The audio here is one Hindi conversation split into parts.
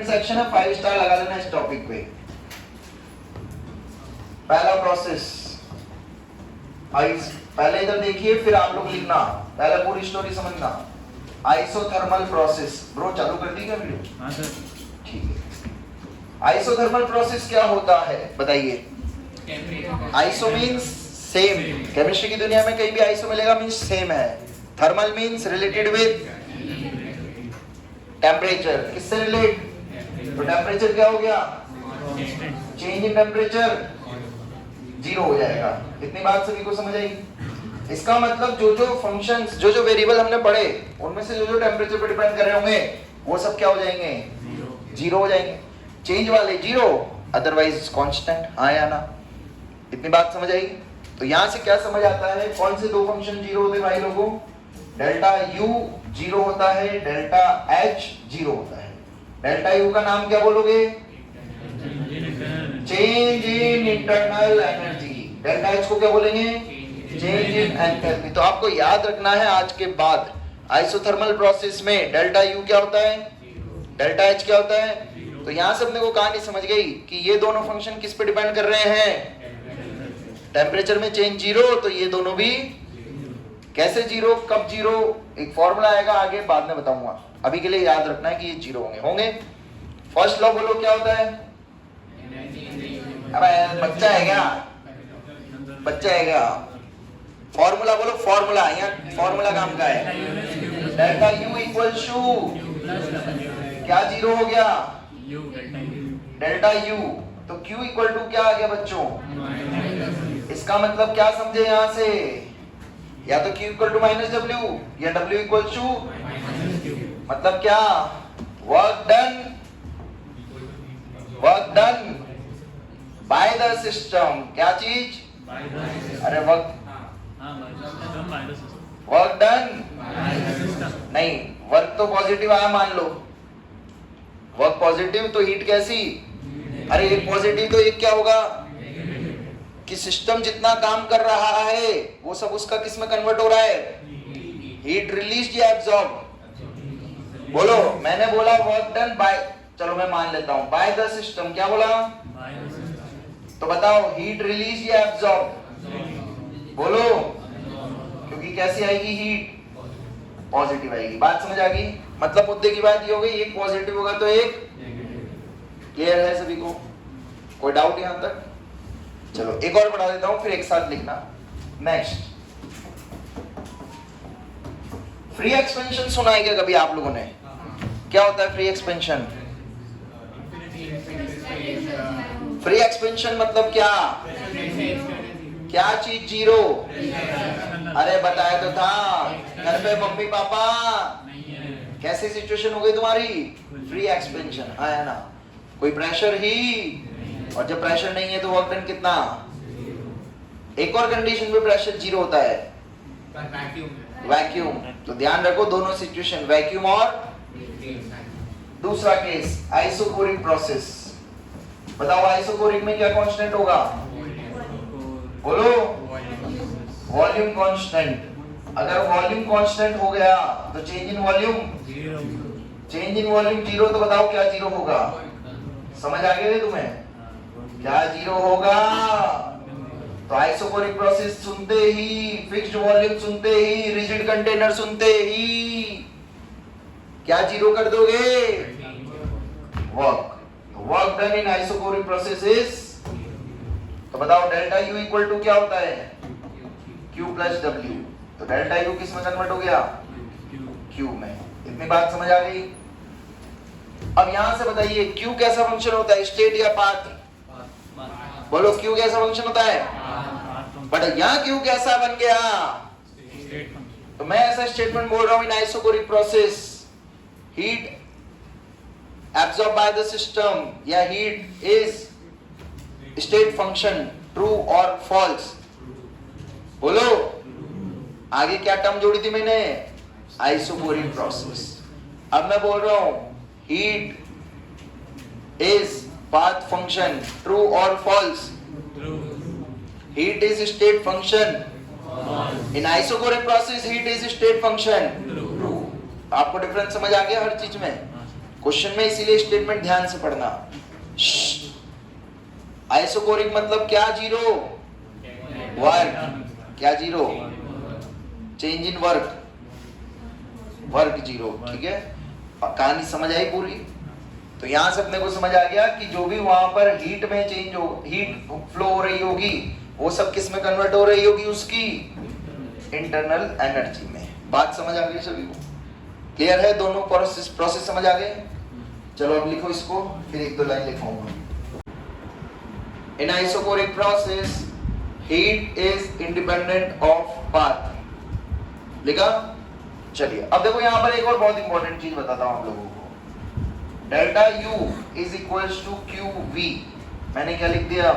कमेंट सेक्शन है, 5 स्टार लगा देना इस टॉपिक पे। पहला प्रोसेस पहले इधर देखिए फिर आप लोग लिखना, पहले पूरी स्टोरी समझना। आइसोथर्मल प्रोसेस, ब्रो चालू कर दी क्या वीडियो? हाँ सर। ठीक है। आइसोथर्मल प्रोसेस क्या होता है बताइए? आइसो मींस सेम, केमिस्ट्री की दुनिया में कहीं भी आइसो मिलेगा मींस सेम है। Thermal means related with temperature, किससे रिलेट? तो टेम्परेचर क्या हो गया? चेंज इन टेम्परेचर जीरो हो जाएगा। इतनी बात सभी को समझ आई? इसका मतलब जो जो फंक्शंस, जो जो वेरिएबल हमने पढ़े उनमें से जो जो टेम्परेचर पे डिपेंड कर रहे होंगे वो सब क्या हो जाएंगे? जीरो हो जाएंगे। चेंज वाले जीरो, अदरवाइज कांस्टेंट। हाँ या ना? इतनी बात समझ आई? तो यहां से क्या समझ आता है? कौन से दो फंक्शन जीरो होते भाई लोगों? डेल्टा यू जीरो होता है, डेल्टा एच जीरो होता है। डेल्टा यू का नाम क्या बोलोगे? Change in internal energy. Delta H को क्या बोलेंगे? Change in enthalpy. तो आपको याद रखना है आज के बाद आइसोथर्मल प्रोसेस में डेल्टा यू क्या होता है, डेल्टा एच क्या होता है। तो यहां से अपने को कहानी समझ गई कि ये दोनों फंक्शन किस पे डिपेंड कर रहे हैं? टेम्परेचर में चेंज जीरो, तो ये दोनों भी कैसे जीरो, कब जीरो, एक फॉर्मूला आएगा आगे बाद में बताऊंगा। अभी के लिए याद रखना है कि ये जीरो होंगे। फर्स्ट लॉ बोलो क्या होता है? अबे बच्चा है क्या? बच्चा है क्या? फॉर्मूला बोलो, फॉर्मूला। यहाँ फॉर्मूला काम का है। डेल्टा यू इक्वल टू क्या जीरो हो गया? Delta you. तो Q इक्वल टू क्या आ गया बच्चों? इसका मतलब क्या समझे यहां से? या तो Q equal to minus W या W इक्वल टू, मतलब क्या? Work done by the system. क्या चीज? अरे वर्क डन नहीं, वर्क तो पॉजिटिव आया मान लो, वर्क पॉजिटिव तो हीट कैसी? अरे एक पॉजिटिव तो एक क्या होगा कि सिस्टम जितना काम कर रहा है वो सब उसका किस में कन्वर्ट हो रहा है? हीट रिलीज या एब्जॉर्ब? बोलो। मैंने बोला वर्क डन बाय, चलो मैं मान लेता हूं बाय द सिस्टम। क्या बोला? तो बताओ हीट रिलीज या एब्जॉर्ब? बोलो। क्योंकि कैसी आएगी हीट? पॉजिटिव आएगी। बात समझ आ गई? मतलब मुद्दे की बात ये हो गई, एक पॉजिटिव होगा तो एक क्लियर है सभी को? कोई डाउट यहां तक? चलो एक और पढ़ा देता हूं फिर एक साथ लिखना। नेक्स्ट, फ्री एक्सपेंशन सुना है क्या कभी आप लोगों ने? क्या होता है फ्री एक्सपेंशन? फ्री एक्सपेंशन मतलब क्या? क्या चीज जीरो? अरे बताया तो था, घर पे मम्मी पापा, कैसी सिचुएशन हो गई तुम्हारी? फ्री एक्सपेंशन आया ना? कोई प्रेशर ही, और जब प्रेशर नहीं है तो वर्क डन कितना? एक और कंडीशन पे प्रेशर जीरो होता है, वैक्यूम। तो ध्यान रखो दोनों सिचुएशन, वैक्यूम और दूसरा केस आइसोकोरिक प्रोसेस। बताओ आइसोकोरिक में क्या कांस्टेंट होगा? बोलो। Volume constant. अगर वॉल्यूम कांस्टेंट हो गया तो change in volume, change in volume zero, तो बताओ क्या जीरो होगा? समझ आ गया तुम्हें? क्या जीरो होगा? तो आइसोकोरिक प्रोसेस सुनते ही, फिक्स्ड वॉल्यूम सुनते ही, रिजिड कंटेनर सुनते ही क्या जीरो कर दोगे? Work. Work done in isochoric process is, तो बताओ डेल्टा यू इक्वल टू क्या होता है? Q plus W। तो डेल्टा यू किस में कन्वर्ट हो गया? Q में। इतनी बात समझ आ गई? अब यहां से बताइए Q कैसा फंक्शन होता है, स्टेट या पाथ? बोलो Q कैसा फंक्शन होता है? बट यहां Q कैसा बन गया? तो मैं ऐसा स्टेटमेंट बोल रहा हूं, in isochoric process heat absorbed by the system या heat is state function, true or false? बोलो। आगे क्या टर्म जोड़ी थी मैंने? Isochoric process. अब मैं बोल रहा हूं heat is path function, true or false? Heat is state function. In isochoric process heat is state function. True. आपको डिफरेंस समझ आ गया हर चीज में? क्वेश्चन में इसीलिए स्टेटमेंट ध्यान से पढ़ना। आइसोकोरिक मतलब क्या? Zero work. क्या zero? Change in work, work zero. ठीक है, कहानी समझ आई पूरी? तो यहां से अपने को समझ आ गया कि जो भी वहां पर हीट में चेंज हो, हीट फ्लो हो रही होगी, वो सब किस में कन्वर्ट हो रही होगी? उसकी इंटरनल एनर्जी में। बात समझ आ गई सभी को? क्लियर है? दोनों प्रोसेस समझ आ गए? चलो अब लिखो इसको, फिर एक दो लाइन लिखूंगा। In isochoric process heat is independent of path. लिखा? चलिए अब देखो यहां पर एक और बहुत इंपॉर्टेंट चीज बताता हूं आप लोगों को। Delta U is equals to Q V. मैंने क्या लिख दिया?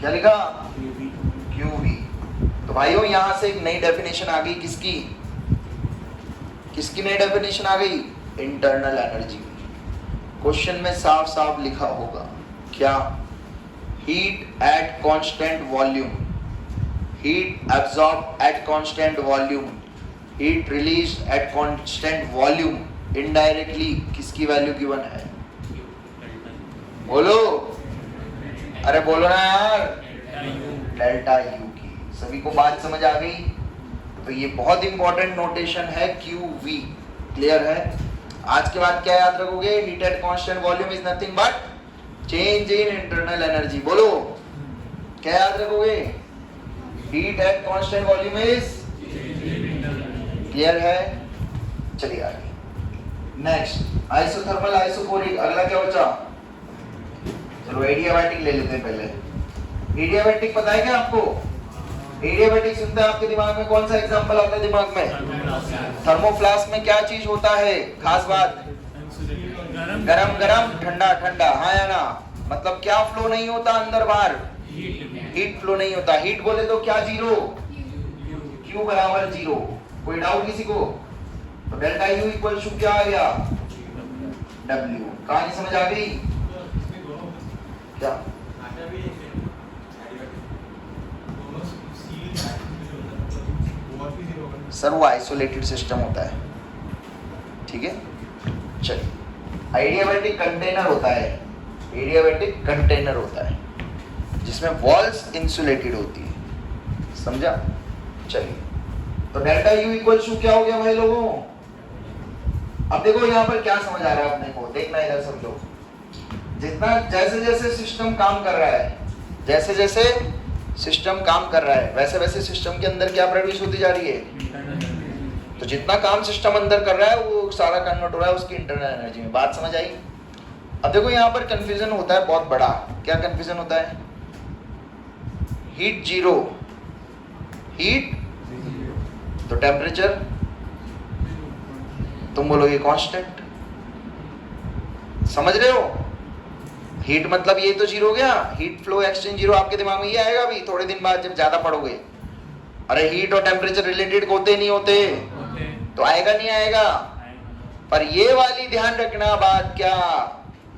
क्या लिखा? Q V. तो भाइयों यहां से एक नई डेफिनेशन आ गई। किसकी? किसकी नई डेफिनेशन आ गई? Internal energy. क्वेश्चन में साफ साफ लिखा होगा क्या? Heat at constant volume, heat absorb eight constant volume, heat release at constant volume indirectly किसकी वैल्यू गिवन है? बोलो, अरे बोलो ना यार, डेल्टा यू की। सभी को बात समझ आ गई? तो ये बहुत इंपॉर्टेंट नोटेशन है क्यू वी। क्लियर है? आज के बाद क्या याद रखोगे? Heat at constant volume is nothing but change in internal energy. बोलो, क्या याद रखोगे? Heat at constant volume is. Clear है? चलिए आगे। Next isothermal isochoric. अगला क्या बचा? चलो एडियाबैटिक ले लेते हैं पहले। एडियाबैटिक पता है क्या आपको? एडियाबैटिक सुनते हैं आपके दिमाग में कौन सा एग्जांपल आता है दिमाग में? थर्मोफ्लास्क में क्या चीज होता है? खास बात, गरम गरम ठंडा ठंडा, हाँ या ना? मतलब क्या फ्लो नहीं होता अंदर बाहर? हीट फ्लो नहीं होता। हीट बोले तो क्या? जीरो। क्यू बराबर जीरो। कोई डाउट किसी को? तो डेल्टा यू इक्वल टू क्या आ गया? डब्ल्यू। कहानी समझ आ गई क्या? सर वो आइसोलेटेड सिस्टम होता है। ठीक है, चलिए। एडियाबैटिक कंटेनर होता है, एडियाबैटिक कंटेनर होता है जिसमें वॉल्स इंसुलेटेड होती है। समझा? चलिए, तो डेल्टा यू इक्वल टू क्या हो गया भाई लोगों? अब देखो यहाँ पर क्या समझ आ रहा है अपने को, देखना इधर सब लोग। जितना जैसे जैसे सिस्टम काम कर रहा है, जैसे जैसे सिस्टम काम कर रहा है, वैसे वैसे सिस्टम के अंदर क्या प्रोड्यूस होती जा रही है? तो जितना काम सिस्टम अंदर कर रहा है वो सारा कन्वर्ट हो रहा है उसकी इंटरनल एनर्जी में। बात समझ आई? अब देखो यहाँ पर कंफ्यूजन होता है बहुत बड़ा। क्या कंफ्यूजन होता है? हीट जीरो, हीट तो टेम्परेचर तुम बोलोगे कांस्टेंट। समझ रहे हो? हीट मतलब ये तो जीरो हो गया, हीट फ्लो एक्सचेंज जीरो। आपके दिमाग में ये आएगा अभी थोड़े दिन बाद जब ज्यादा पढ़ोगे। अरे हीट और टेम्परेचर रिलेटेड होते नहीं होते? तो आएगा नहीं आएगा? पर ये वाली ध्यान रखना बात, क्या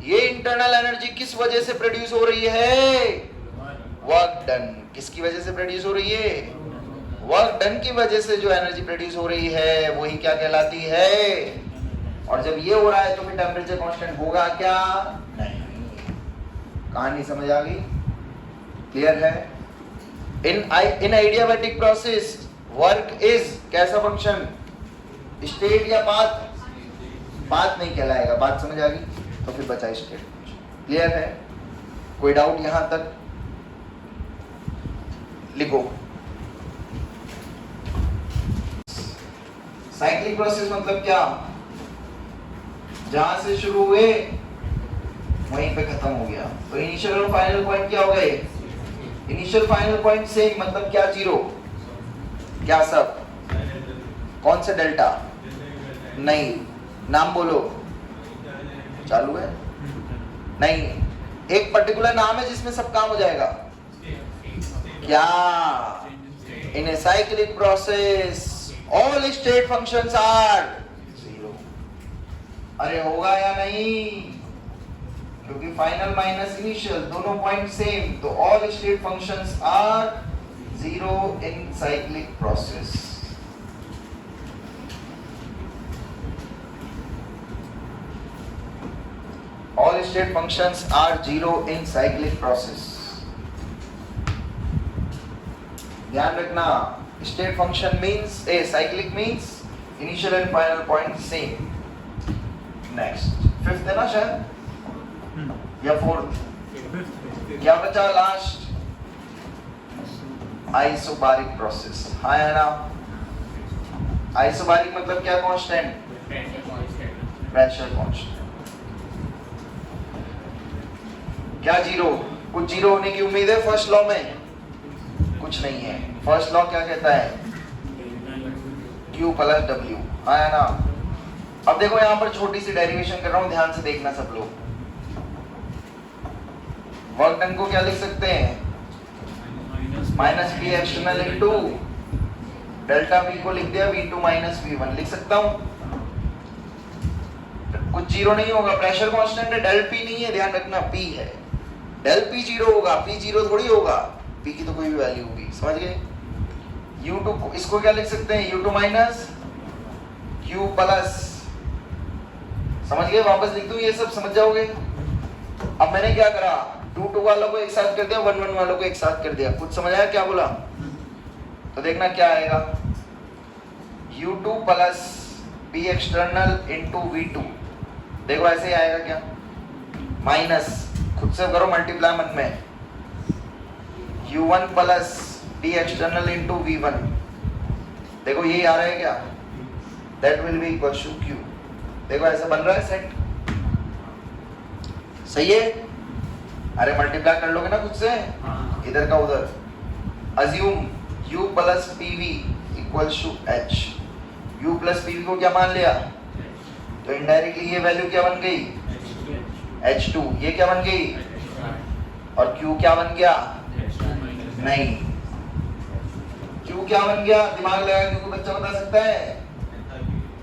ये इंटरनल एनर्जी किस वजह से प्रोड्यूस हो रही है? Work done. किसकी वजह से प्रोड्यूस हो रही है? वर्क डन की वजह से जो एनर्जी प्रोड्यूस हो रही है वही क्या कहलाती है? और जब ये हो रहा है तो फिर टेम्परेचर कांस्टेंट होगा क्या? नहीं। कहानी समझ आ गई? क्लियर है? इन एडियाबैटिक प्रोसेस वर्क इज कैसा फंक्शन? स्टेट या पाथ? पाथ नहीं कहलाएगा। बात समझ आ गई? तो फिर बचा स्टेट। क्लियर है? कोई डाउट यहां तक? लिखो। साइक्लिक प्रोसेस मतलब क्या? जहां से शुरू हुए वहीं पे खत्म हो गया। तो इनिशियल और फाइनल पॉइंट क्या हो गए? Initial final point same. मतलब क्या? जीरो। क्या सब? कौन से डेल्टा? नहीं, नाम बोलो। चालू है? नहीं, एक पर्टिकुलर नाम है जिसमें सब काम हो जाएगा। क्या? In a cyclic process all state functions are zero. अरे होगा या नहीं? क्योंकि फाइनल माइनस इनिशियल दोनों पॉइंट सेम, तो all state functions are zero in cyclic process. All state functions are zero in cyclic process. ध्यान रखना, state function means cyclic means initial and final point same. Next, fifth है ना शायद या fourth? क्या बचा लास्ट? Isobaric process. हाँ है ना? आइसोबारिक मतलब क्या? Constant pressure constant. क्या जीरो? कुछ जीरो होने की उम्मीद है फर्स्ट लॉ में? कुछ नहीं है. फर्स्ट लॉ क्या कहता है? Q plus W. हाँ है ना? अब देखो यहाँ पर छोटी सी डेरिवेशन कर रहा हूँ, ध्यान से देखना सब लोग. वर्क डन को क्या लिख सकते हैं? Minus B external into delta V को लिख दिया V2 माइनस V1. लिख सकता हूँ. कुछ जीरो नहीं होगा, प्रेशर कांस्टेंट है, डेल P नहीं है, ध्यान रखना P है. डेल P जीरो होगा, P जीरो थोड़ी होगा, P की तो कोई भी वैल्यू होगी. समझ गए? U2 को इसको क्या लिख सकते हैं? U2 minus Q plus. समझ गए? वापस लिख दूं, ये सब समझ जाओगे. अब मैंने क्या करा? 2 वालों को एक साथ कर दिया, 1 वालों को एक साथ कर दिया. कुछ समझ आया क्या बोला? तो देखना क्या आएगा. U2 plus P external into V2. देखो ऐसे ही आएगा क्या? माइनस, खुद से करो मल्टीप्लाई मन में. U1 plus P external into V1. देखो यही आ रहा है क्या? That will be equal to Q. देखो ऐसा बन रहा है सेट. सही है? अरे मल्टीप्लाई कर लोगे ना खुद से, इधर का उधर. Assume U plus PV equals to H. U plus PV को क्या मान लिया? तो इनडायरेक्टली ये वैल्यू क्या बन गई? H2. ये क्या बन गई? और Q क्या बन गया? नहीं, Q क्या बन गया? दिमाग लगा के कोई बच्चा बता सकता है?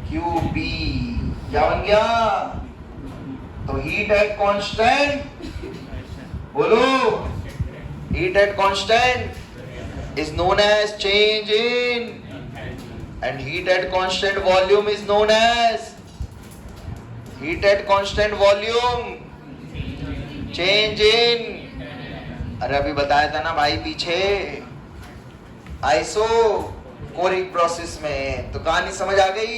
QB क्या बन गया? तो हीट एट कांस्टेंट, बोलो, heat at constant is known as change in, and heat at constant volume is known as heat at constant volume change in. अरे अभी बताया था ना भाई पीछे, आइसोकोरिक प्रोसेस में. तो कहानी समझ आ गई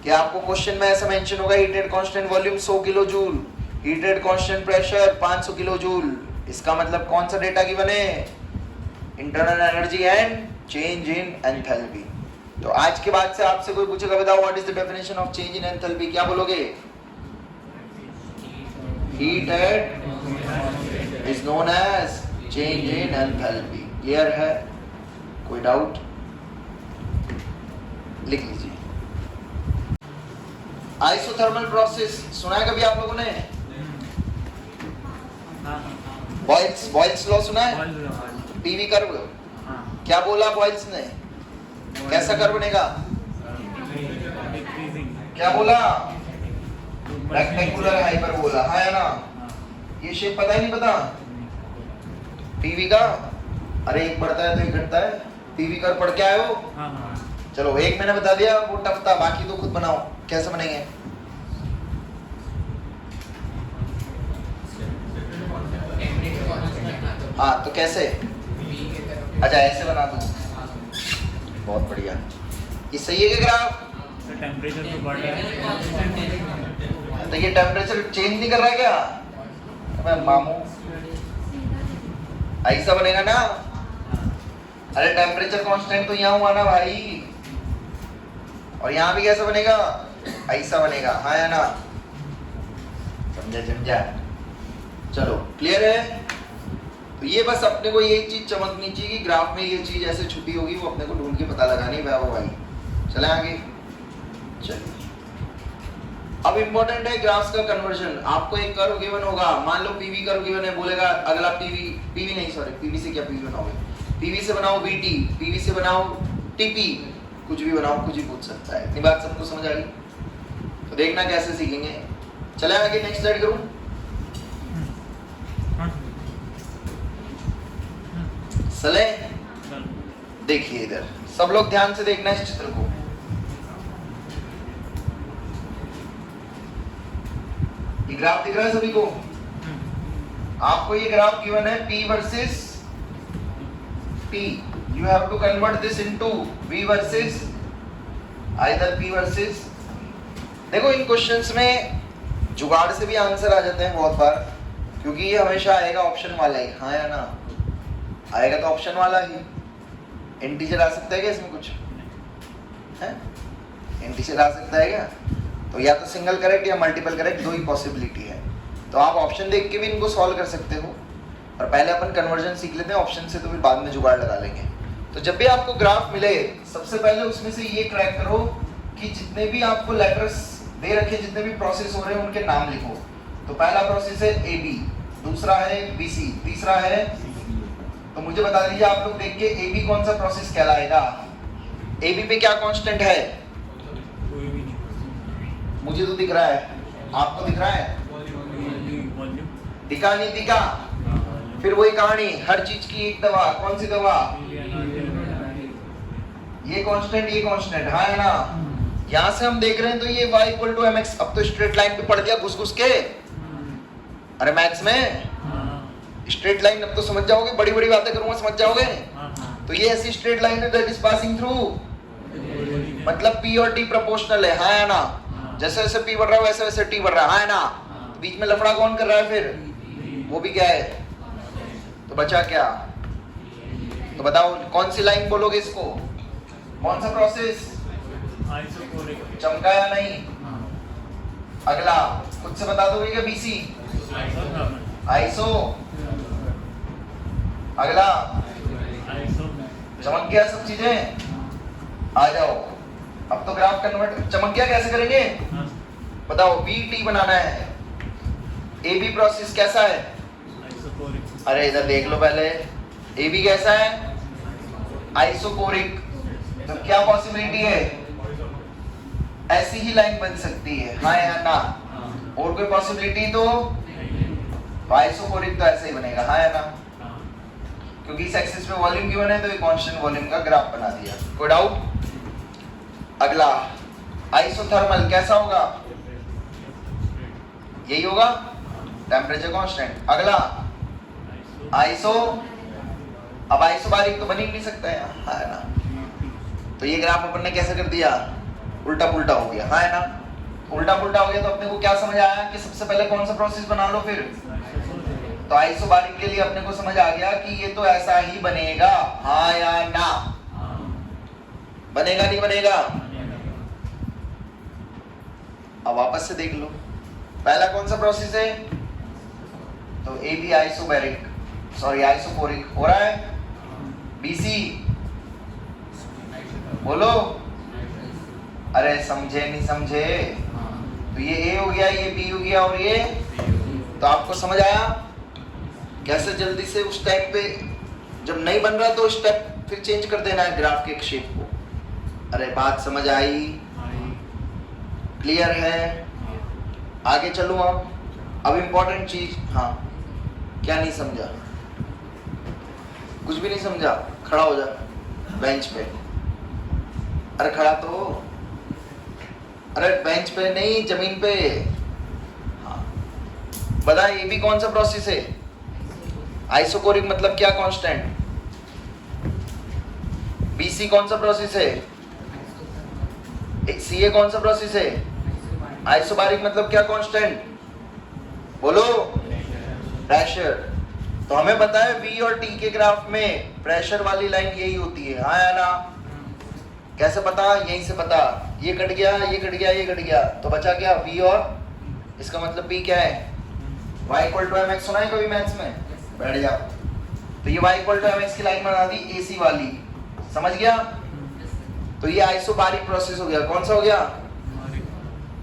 कि आपको क्वेश्चन में ऐसा मेंशन होगा heat at constant volume 100 kilo joule, heat at constant pressure 500 kilo joule. इसका मतलब कौन सा डेटा की बने? Internal energy and change in enthalpy. तो आज के बाद से आपसे कोई पूछेगा बताओ what is the definition of change in enthalpy, क्या बोलोगे? Heat at is known as change in enthalpy. Clear है? कोई डाउट? लिख लीजिए. आइसोथर्मल प्रोसेस सुना है कभी आप लोगों ने? बॉयल्स लॉ सुना है? PV curve. क्या बोला बॉयल्स ने? कैसा कर्व बनेगा? क्या बोला? Rectangular hyperbola. हाँ है ना? ये शेप पता ही नहीं पता पीवी का? अरे एक बढ़ता है तो एक घटता है. पीवी कर्व पढ़ के आए हो? चलो एक मैंने बता दिया, वो टफ था, बाकी तो खुद बनाओ. कैसे बनेंगे? हाँ तो कैसे? अच्छा ऐसे बना दूं. बहुत बढ़िया. ये सही है क्या ग्राफ? टेम्परेचर तो बढ़ रहा है. तो ये टेम्परेचर चेंज नहीं कर रहा है क्या? मैं मामू ऐसा बनेगा ना? अरे टेम्परेचर कांस्टेंट तो यहाँ हुआ ना भाई, और यहाँ भी कैसा बनेगा? ऐसा बनेगा. हाँ या ना? समझा? चलो क्लियर है? तो ये बस अपने को यही चीज चमकनी चाहिए कि ग्राफ में ये चीज ऐसे छुपी होगी, वो अपने को ढूंढ के पता लगानी है भाई. चले आगे. चलिए अब इम्पोर्टेंट है ग्राफ्स का कन्वर्जन. आपको एक कर्व गिवन होगा, मान लो पीवी कर्व गिवन है, बोलेगा अगला पीवी नहीं सॉरी पीवी से क्या पीवी बनाओगे? पीवी से बनाओ वीटी, पीवी से बनाओ टीपी, कुछ भी बनाओ, कुछ ही पूछ सकता है. इतनी बात सबको समझ आ गई? तो देखना कैसे सीखेंगे. चले आगे. नेक्स्ट स्लाइड करूं? चले देखिए इधर सब लोग ध्यान से देखना इस चित्र को. ये ग्राफ दिख रहा है सभी को? आपको ये ग्राफ गिवन है P versus T, you have to convert this into V versus either P versus. देखो इन क्वेश्चंस में जुगाड़ से भी आंसर आ जाते हैं बहुत बार, क्योंकि ये हमेशा आएगा ऑप्शन वाला ही, हाँ या ना? आएगा तो ऑप्शन वाला ही। इंटीजर आ सकता है क्या इसमें कुछ है? इंटीजर आ सकता है क्या? तो या तो सिंगल करेक्ट या मल्टीपल करेक्ट, दो ही पॉसिबिलिटी है। तो आप ऑप्शन देख के भी इनको सॉल्व कर सकते हो, और पहले अपन कन्वर्जन सीख लेते हैं ऑप्शन से, तो फिर बाद में जुगाड़ लगा लेंगे। तो जब भी आपको ग्राफ मिले, सबसे पहले उसमें से ये क्रैक करो कि जितने भी आपको लेटर्स दे रखे, जितने भी प्रोसेस हो रहे हैं उनके नाम लिखो। तो पहला प्रोसेस है AB, दूसरा है BC, तीसरा है, तो मुझे बता दीजिए आप लोग देख के AB कौन सा प्रोसेस कहलाएगा? AB पे क्या कांस्टेंट है? मुझे तो दिख रहा है, आपको दिख रहा है? दिखा नहीं दिखा? फिर वही कहानी, हर चीज की एक दवा, कौन सी दवा? ये कांस्टेंट, ये कांस्टेंट, हाँ है ना? यहां से हम देख रहे हैं तो ये y इक्वल टू mx, अब तो स्ट्रेट लाइन पे पढ़ दिया घुस घुस के। अरे मैथ्स में स्ट्रेट लाइन अब तो समझ जाओगे, बड़ी बड़ी बातें करूंगा समझ जाओगे। तो ये ऐसी स्ट्रेट लाइन है दैट इज पासिंग थ्रू, मतलब P और T प्रोपोर्शनल है, हाँ है ना? जैसे जैसे P बढ़ रहा है वैसे वैसे T बढ़ रहा है, हाँ है ना? बीच में लफड़ा कौन कर रहा है फिर? वो भी क्या है? तो बचा क्या? तो बताओ कौन सी लाइन बोलोगे इसको? कौन सा प्रोसेस? चमका या नहीं? अगला खुद से बता दोगे क्या? BC, iso. अगला चमक गया सब चीजें, आ जाओ। अब तो ग्राफ कन्वर्ट चमक गया, कैसे करेंगे बताओ? BT बनाना है। AB प्रोसेस कैसा है? अरे इधर देख लो पहले, AB कैसा है? आइसोकोरिक। तो क्या पॉसिबिलिटी है? ऐसी ही लाइन बन सकती है, हाँ या ना? और कोई पॉसिबिलिटी तो आइसोकोरिक तो ऐसे ही बनेगा, हाँ या ना? क्योंकि इस एक्सिस पे वॉल्यूम गिवन है तो ये कांस्टेंट वॉल्यूम का ग्राफ बना दिया। कोई डाउट? अगला आइसोथर्मल कैसा होगा? यही होगा, टेम्परेचर कांस्टेंट। अगला आइसो, अब आइसोबारिक तो बन ही नहीं सकता है, हाँ है ना? तो ये ग्राफ अपन ने कैसे कर दिया? उल्टा पुल्टा हो गया, हाँ है ना? उल्टा पुल्टा हो गया तो अपने को क्या समझ आया कि सबसे पहले कौन सा प्रोसेस बना लो फिर? तो आइसोबारिक के लिए अपने को समझ आ गया कि ये तो ऐसा ही बनेगा, हाँ या ना? बनेगा नहीं बनेगा? अब वापस से देख लो, पहला कौन सा प्रोसेस है? तो AB आइसोबैरिक, सॉरी आइसोकोरिक हो रहा है। BC बोलो, अरे समझे नहीं समझे? तो ये A हो गया, ये B हो गया और ये, तो आपको समझ आया कैसे जल्दी से उस टाइप पे जब नहीं बन रहा तो स्टेप फिर चेंज कर देना है ग्राफ के शेप को। अरे बात समझ आई? क्लियर है? आगे चलूं अब इंपॉर्टेंट चीज, हाँ क्या नहीं समझा? कुछ भी नहीं समझा? खड़ा हो जा बेंच पे। अरे खड़ा तो, अरे बेंच पे नहीं जमीन पे। हाँ बता, ये भी कौन सा प्रोसेस है? आइसोकोरिक मतलब क्या कांस्टेंट? BC कौन सा प्रोसेस है? CA कौन सा प्रोसेस है? आइसोबारिक मतलब क्या कांस्टेंट? बोलो, प्रेशर। तो हमें पता है V और T के ग्राफ में प्रेशर वाली लाइन यही होती है, हाँ या ना? कैसे पता? यहीं से पता, ये कट गया, ये कट गया, ये कट गया, तो बचा क्या? V और इसका मतलब P क्या है? Y इक्वल टू mx सुना है कभी मैथ्स में? बैठ जाओ। तो ये y इक्वल टू mx की लाइन बना दी AC वाली, समझ गया? तो ये आइसोबारिक प्रोसेस हो गया। कौन सा हो गया?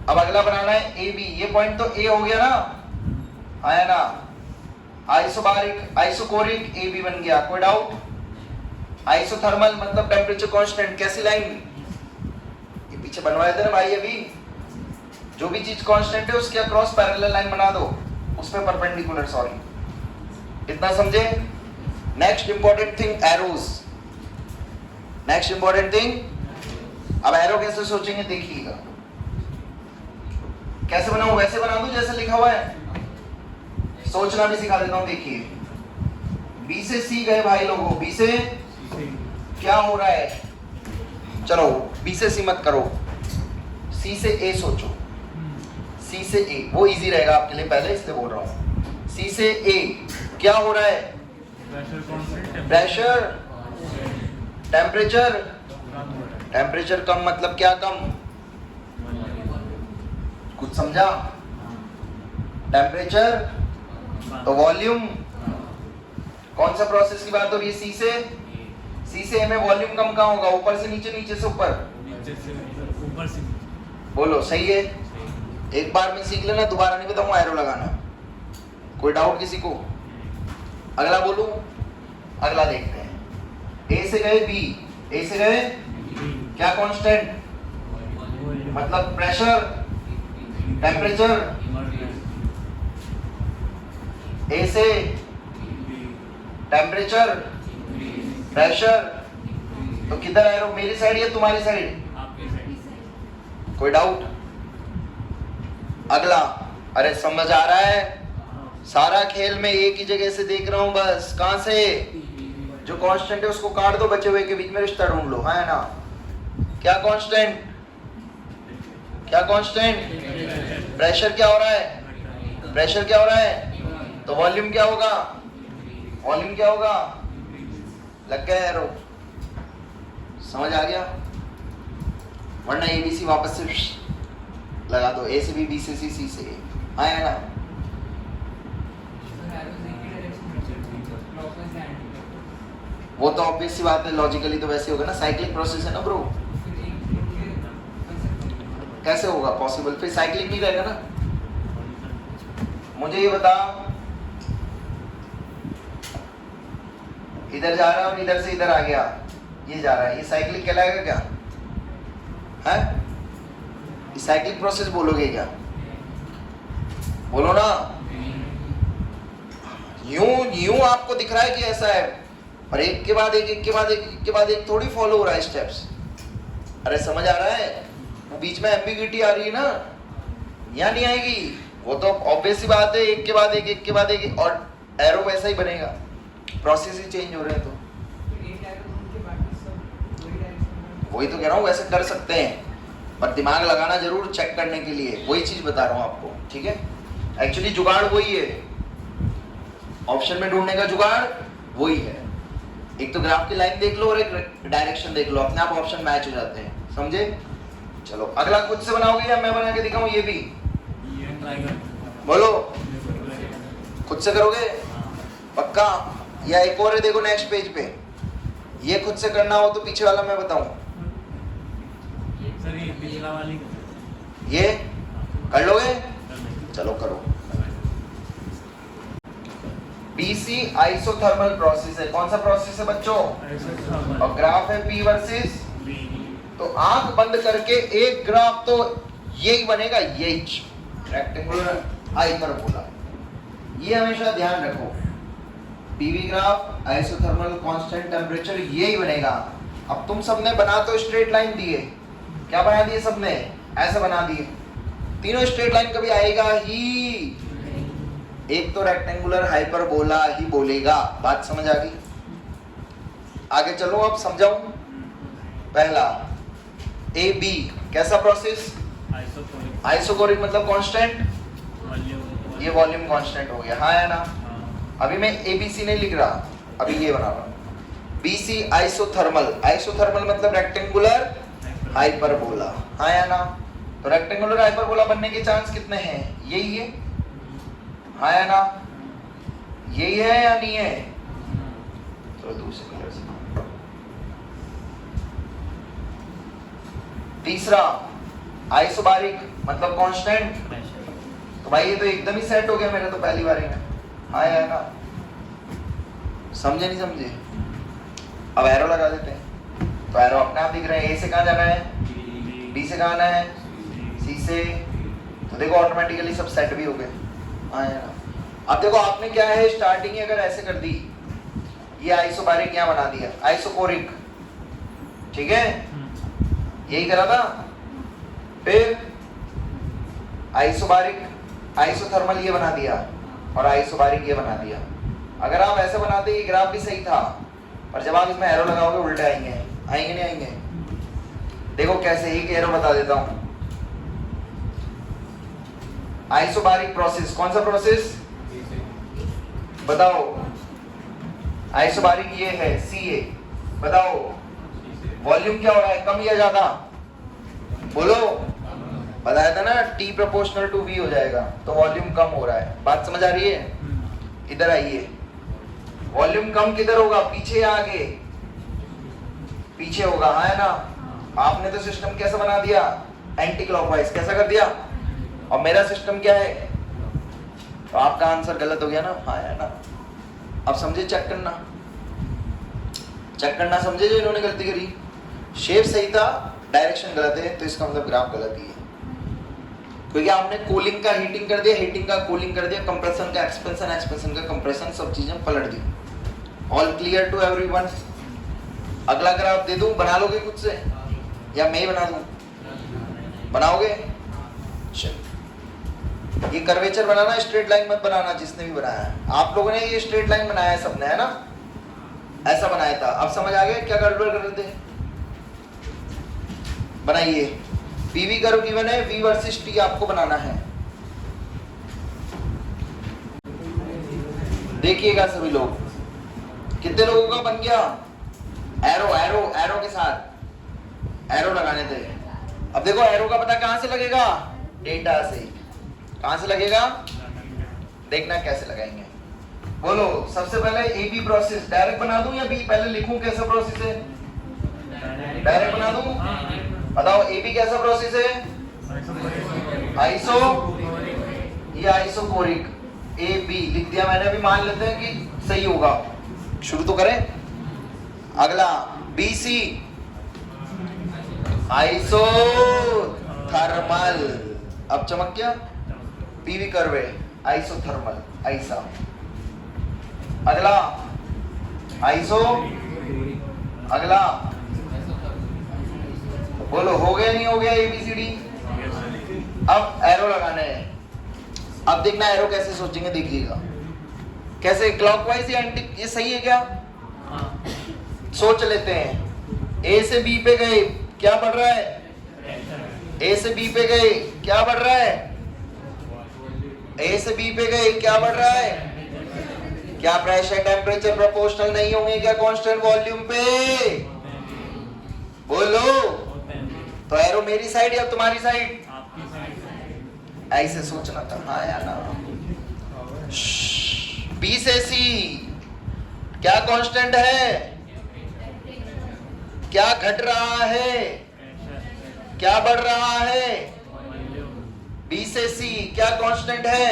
अब अगला बनाना है AB, ये पॉइंट तो A हो गया ना, आया ना? आइसोबारिक आइसोकोरिक AB बन गया, कोई डाउट? आइसोथर्मल मतलब टेम्परेचर कांस्टेंट, कैसी लाइन? ये पीछे बनवाए थे ना भाई, अभी जो भी चीज कांस्टेंट है उसके अक्रॉस पैरेलल लाइन बना दो, उस पे परपेंडिकुलर, सॉरी। इतना समझे? Next important thing arrows. Next important thing, अब एरो कैसे सोचेंगे देखिएगा। कैसे बनाऊं? वैसे बना दूं जैसे लिखा हुआ है? सोचना भी सिखा देता हूं। देखिए बी से सी गए भाई लोगों, बी से क्या हो रहा है? चलो बी से सी मत करो, सी से ए सोचो। सी से ए वो इजी रहेगा आपके लिए, पहले इसलिए बोल रहा हूं। सी से ए क्या हो रहा है? Pressure, temperature. टेम्परेचर कम मतलब क्या कम? कुछ समझा? टेम्परेचर तो वॉल्यूम। कौन सा प्रोसेस की बात हो रही है? सी से सी से ए में वॉल्यूम कम कहाँ होगा? ऊपर से नीचे, नीचे से ऊपर। ऊपर से बोलो सही है? एक बार में सीख लेना, दोबारा नहीं बताऊंगा एरो लगाना। कोई डाउट किसी को? अगला बोलूं? अगला देखते हैं। ए से गए बी, ए से गए क्या कांस्टेंट? मतलब प्रेशर, टेम्परेचर। ए से टेम्परेचर, प्रेशर। तो किधर एरो? मेरी साइड या तुम्हारी साइड? आपकी साइड। कोई डाउट? अगला, अरे समझ आ रहा है? सारा खेल में एक ही जगह से देख रहा हूं बस। कहां से? जो कांस्टेंट है उसको काट दो, बचे हुए के बीच में रिश्ता ढूंढ लो, है ना? क्या कांस्टेंट? क्या कांस्टेंट? प्रेशर क्या हो रहा है? प्रेशर क्या हो रहा है? तो वॉल्यूम क्या होगा? वॉल्यूम क्या होगा? लग गया एरो? समझ आ गया? वरना एबीसी वापस से लगा दो। ए से बी, बी से सी, सी से ए। आया ना? वो तो ऑब्वियस सी बात है, लॉजिकली तो वैसे होगा ना, साइक्लिक प्रोसेस है ना ब्रो। कैसे होगा पॉसिबल? फिर साइक्लिक नहीं रहेगा ना। मुझे ये बता, इधर जा रहा है और इधर से इधर आ गया, ये जा रहा है, ये साइक्लिक कहलाएगा क्या? है? ये साइक्लिक प्रोसेस बोलोगे क्या? बोलो ना। यूं आपको दिख रहा है कि ऐसा है, और एक के बाद एक, एक के बाद एक, एक के बाद एक थोड़ी फॉलो हो रहा है स्टेप्स। अरे समझ आ रहा है? वो बीच में एम्बिग्युइटी आ रही है ना, यहाँ नहीं आएगी। वो तो ऑब्वियस सी बात है, एक के बाद एक, एक के बाद एक, और एरो वैसा ही बनेगा। प्रोसेस ही चेंज हो रहे हैं तो वही तो कह रहा हूँ, वैसे कर सकते हैं, पर दिमाग लगाना जरूर चेक करने के लिए। वही चीज बता रहा हूँ आपको, ठीक है? एक्चुअली जुगाड़ वही है, ऑप्शन में ढूंढने का जुगाड़ वही है। एक तो ग्राफ की लाइन देख लो और एक डायरेक्शन देख लो, अपने आप ऑप्शन मैच हो जाते हैं। समझे? चलो अगला खुद से बनाओगे या मैं बना के दिखाऊं? ये भी बोलो, खुद से करोगे पक्का? या एक और है, देखो नेक्स्ट पेज पे, ये खुद से करना हो तो पीछे वाला मैं बताऊं? सर ये पिछला वाली ये कर लोगे? चलो करो। बीसी आइसोथर्मल प्रोसेस है। कौन सा प्रोसेस है बच्चों? और ग्राफ है पी वर्सेस। तो आंख बंद करके एक ग्राफ तो यही बनेगा, यही रेक्टेंगुलर हाइपरबोला। ये हमेशा ध्यान रखो, PV graph, isothermal, constant temperature, यही बनेगा। अब तुम सबने बना तो स्ट्रेट लाइन दिए, क्या बना दिए सबने? ऐसे बना दिए। तीनों स्ट्रेट लाइन कभी आएगा ही, एक तो रेक्टेंगुलर हाइपरबोला ही बोलेगा। बात समझ आ गई? आगे चलो, अब समझाऊं। पहला ए बी कैसा प्रोसेस? आइसोकोरिक मतलब कांस्टेंट, ये वॉल्यूम कांस्टेंट हो गया, हाँ या ना? अभी मैं एबीसी नहीं लिख रहा, अभी ये बना रहा हूं। बीसी आइसोथर्मल, आइसोथर्मल मतलब रेक्टेंगुलर हाइपरबोला, हाँ या ना? तो रेक्टेंगुलर हाइपरबोला बनने के चांस कितने हैं? यही है, हाँ या ना? यही है या नहीं है? तो दूसरे कलर से। तीसरा आइसोबारिक मतलब कांस्टेंट। तो भाई ये तो एकदम ही सेट हो गया मेरा तो पहली बार ही में, हाँ या ना? समझे नहीं समझे? अब एरो लगा देते हैं, तो एरो अपने आप दिख रहे हैं। ए से कहाँ जाना है? बी से कहाँ आना है? सी से। तो देखो ऑटोमेटिकली सब सेट भी हो गए, हाँ या ना? अब देखो आपने क्या है, स्टार्टिंग ही अगर ऐसे कर दी, ये आइसोबारिक यहाँ बना दिया, आइसोकोरिक, ठीक है? यही करा था। फिर आइसोबारिक आइसोथर्मल ये बना दिया और आइसोबारिक ये बना दिया। अगर आप ऐसे बनाते ये ग्राफ भी सही था, पर जब आप इसमें एरो लगाओगे उल्टे आएंगे, आएंगे नहीं आएंगे? देखो कैसे, एक एरो बता देता हूं। आइसोबारिक प्रोसेस, कौन सा प्रोसेस बताओ? आइसोबारिक ये है CA, बताओ वॉल्यूम क्या हो रहा है, कम या ज्यादा? बोलो, बताया था ना T प्रोपोर्शनल टू V हो जाएगा, तो वॉल्यूम कम हो रहा है। बात समझ आ रही है? इधर आइए, वॉल्यूम कम किधर होगा, पीछे या आगे? पीछे होगा, हाँ है ना? आपने तो सिस्टम कैसा बना दिया, एंटी क्लॉकवाइज, कैसा कर दिया, और मेरा सिस्टम क्या है, तो आपका आंसर गलत हो गया ना, हाँ है ना? अब समझे, चेक करना समझे जो इन्होंने गलती करी। शेप सही था, डायरेक्शन गलत है, तो इसका मतलब ग्राफ गलत ही है, क्योंकि आपने कूलिंग का हीटिंग कर दिया, हीटिंग का कूलिंग कर दिया, कंप्रेशन का एक्सपेंशन, एक्सपेंशन का कंप्रेशन, सब चीजें पलट दी। All clear to everyone? अगला ग्राफ दे दूं, बना लोगे खुद से या मैं ही बना दूं? बनाओगे? चलो, ये कर्वेचर बनाना, स्ट्रेट लाइन मत बनाना, जिसने भी बनाया है। आप लोगों ने ये स्ट्रेट लाइन बनाया है सबने, है ना? ऐसा बनाया था। अब समझ आ गया क्या गड़बड़ कर रहे थे? बनाइए। PV कर्व गिवन है, V वर्सेस T आपको बनाना है। देखिएगा सभी लोग, कितने लोगों का बन गया? एरो एरो एरो के साथ एरो लगाने थे। अब देखो एरो का पता कहां से लगेगा? डेटा से। कहां से लगेगा? देखना कैसे लगाएंगे। बोलो, सबसे पहले AB प्रोसेस डायरेक्ट बना दूं या B पहले लिखूं? कैसा प्रोसेस है? डायरेक्ट बना दूं? बताओ AB कैसा प्रोसेस है? आइसो, ये आइसोकोरिक। AB लिख दिया मैंने, अभी मान लेते हैं कि सही होगा। शुरू तो करें। अगला BC आइसोथर्मल। अब चमक गया? PV कर्व है आइसोथर्मल, ऐसा। अगला आइसो, अगला बोलो, हो गया नहीं हो गया ABCD? अब एरो लगाने हैं। अब देखना एरो कैसे सोचेंगे, देखिएगा कैसे, क्लॉकवाइज या एंटी, ये सही है क्या? सोच लेते हैं। A से B पे गए, क्या बढ़ रहा है? A से B पे गए, क्या बढ़ रहा है? A से B पे गए, क्या बढ़ रहा है? क्या प्रेशर टेम्परेचर प्रोपोर्शनल नहीं होंगे क्या कांस्टेंट वॉल्यूम पे? बोलो। तो एरो मेरी साइड या तुम्हारी साइड? ऐसे सोचना था, हाँ या ना? B से C क्या कांस्टेंट है? क्या घट रहा है? क्या बढ़ रहा है? B से C क्या कांस्टेंट है?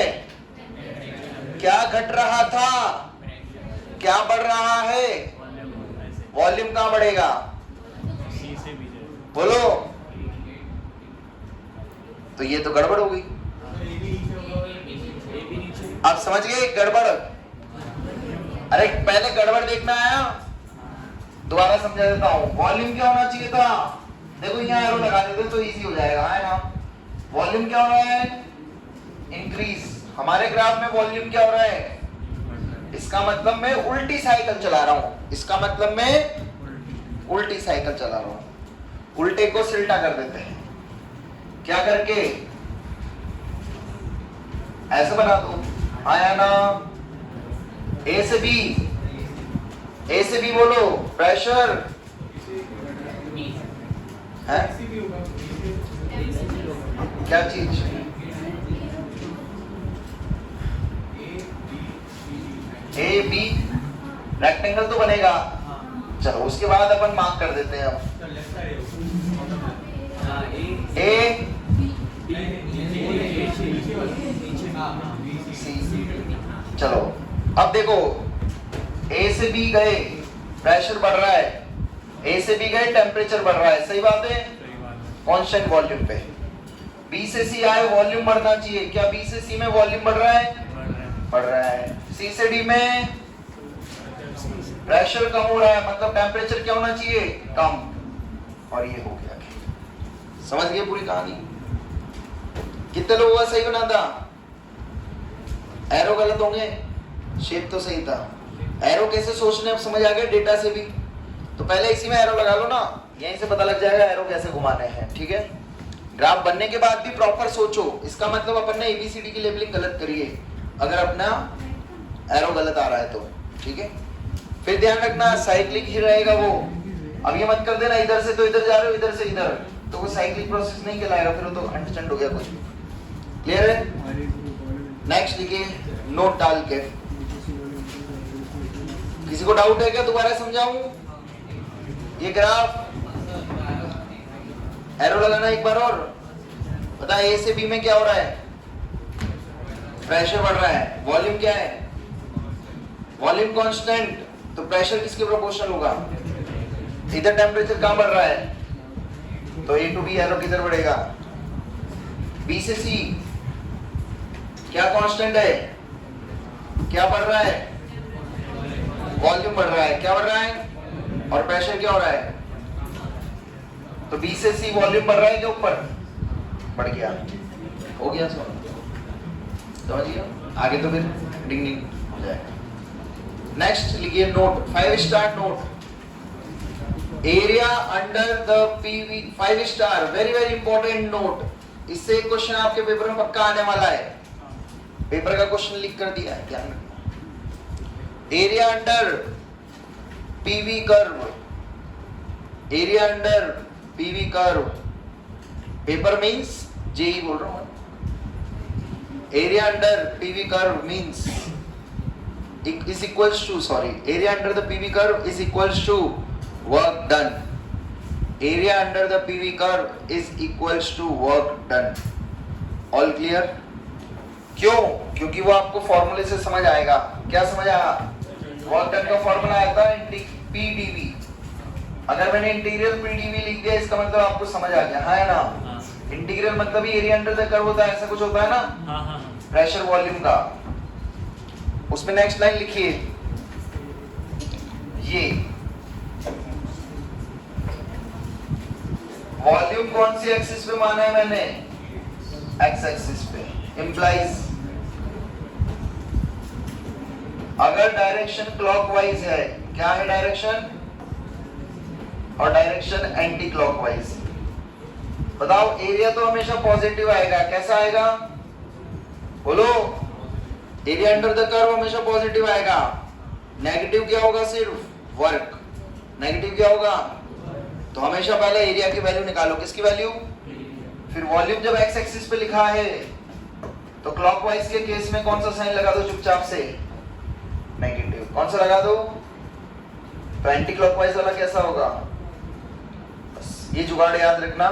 क्या घट रहा था? क्या बढ़ रहा है? वॉल्यूम कहां बढ़ेगा? बोलो। तो ये तो गड़बड़ हो गई। आप समझ गए गड़बड़? अरे पहले गड़बड़ देखना आया, दोबारा समझा देता हूं। वॉल्यूम क्या होना चाहिए था? देखो यहाँ एरो लगा देते तो इजी हो जाएगा, है ना? वॉल्यूम क्या हो रहा है? इंक्रीज। हमारे ग्राफ में वॉल्यूम क्या हो रहा है? इसका मतलब मैं उल्टी साइकिल चला रहा हूं, इसका मतलब मैं उल्टी साइकिल चला रहा हूं। उल्टे को सिल्टा कर देते हैं, क्या करके? ऐसे बना दो, आया ना? A से B, A से B बोलो, प्रेशर है क्या चीज? A B रेक्टेंगल तो बनेगा। चलो उसके बाद अपन मार्क कर देते हैं। अब A चलो अब देखो, A से B गए, प्रेशर बढ़ रहा है, A से B गए, टेम्परेचर बढ़ रहा है, सही बात है? कांस्टेंट वॉल्यूम पे। B से C आए, वॉल्यूम बढ़ना चाहिए, क्या B से C में वॉल्यूम बढ़ रहा है? बढ़ रहा है। C से D में प्रेशर कम हो रहा है, मतलब टेम्परेचर क्या होना चाहिए? कम। और ये हो गया। समझ गए पूरी कहानी? कितने लोगों का सही बना था? एरो गलत होंगे, शेप तो सही था। एरो कैसे सोचने अब समझ आ गया डेटा से भी। तो पहले इसी में एरो लगा लो ना, यहीं से पता लग जाएगा एरो कैसे घुमाने हैं। ठीक है, ग्राफ बनने के बाद भी प्रॉपर सोचो। इसका मतलब अपन ने एबीसीडी की लेबलिंग गलत करी है अगर अपना एरो गलत आ रहा है तो। ठीक है, फिर ध्यान रखना साइक्लिक ही रहेगा वो। अब ये मत कर देना इधर से तो इधर जा रहे हो इधर से इधर, तो वो साइक्लिक प्रोसेस नहीं कहलाएगा, फिर वो तो अंडरस्टैंड हो गया कुछ। क्लियर है? नेक्स्ट लिखिए नोट डाल के। किसी को डाउट है क्या? दोबारा समझाऊं ये ग्राफ? एरो लगाना एक बार और। पता है ए से बी में क्या हो रहा है? प्रेशर बढ़ रहा है। वॉल्यूम क्या है? वॉल्यूम कांस्टेंट, तो प्रेशर किसके प्रोपोर्शनल होगा? इधर टेम्परेचर कहां बढ़ रहा है? तो ए टू बी एरो किधर बढ़ेगा? बी से सी क्या कांस्टेंट है? क्या बढ़ रहा है? वॉल्यूम बढ़ रहा है। क्या बढ़ रहा है? और प्रेशर क्या हो रहा है? तो बी से सी वॉल्यूम बढ़ रहा है क्या ऊपर? बढ़ गया। हो गया समझ गया? आगे तो फिर डिंग डिंग हो जाएगा। नेक्स्ट लिखिए note, 5 star note. Area under the PV 5 star, very very important note. इससे एक क्वेश्चन आपके पेपर में पक्का आने वाला है। पेपर का क्वेश्चन लिख कर दिया है, ध्यान रखना। Area under PV curve, area under PV curve, paper means JEE बोल रहा हूं। Area under PV curve means is equals to, sorry, area under the PV curve is equals to work done. Area under the PV curve is equals to work done. All clear? क्यों? क्योंकि वो आपको फॉर्मूले से समझ आएगा। क्या समझ आया? वर्क डन का फॉर्मूला आया था PdV। अगर मैंने इंटीग्रल PdV लिख दिया इसका मतलब आपको समझ आ गया, है ना? इंटीग्रल मतलब ही एरिया अंडर द कर्व होता है, ऐसा कुछ होता है ना, प्रेशर वॉल्यूम का। उसमें नेक्स्ट लाइन लिखिए, ये वॉल्यूम कौन सी एक्सिस पे माना है मैंने? एक्स एक्सिस पे। इंप्लाइज अगर डायरेक्शन क्लॉकवाइज है, क्या है डायरेक्शन? और डायरेक्शन एंटी क्लॉकवाइज। बताओ एरिया तो हमेशा पॉजिटिव आएगा, कैसा आएगा? बोलो। एरिया अंडर द कर्व हमेशा पॉजिटिव आएगा। नेगेटिव क्या होगा? सिर्फ वर्क। नेगेटिव क्या होगा? तो हमेशा पहले एरिया की वैल्यू निकालो। किसकी वैल्यू? फिर वॉल्यूम जब एक्स एक्सिस पे लिखा है तो क्लॉकवाइज के केस में कौन सा साइन लगा दो चुपचाप से? नेगेटिव। कौन सा लगा दो? तो एंटी क्लॉकवाइज वाला कैसा होगा? बस ये जुगाड़ याद रखना,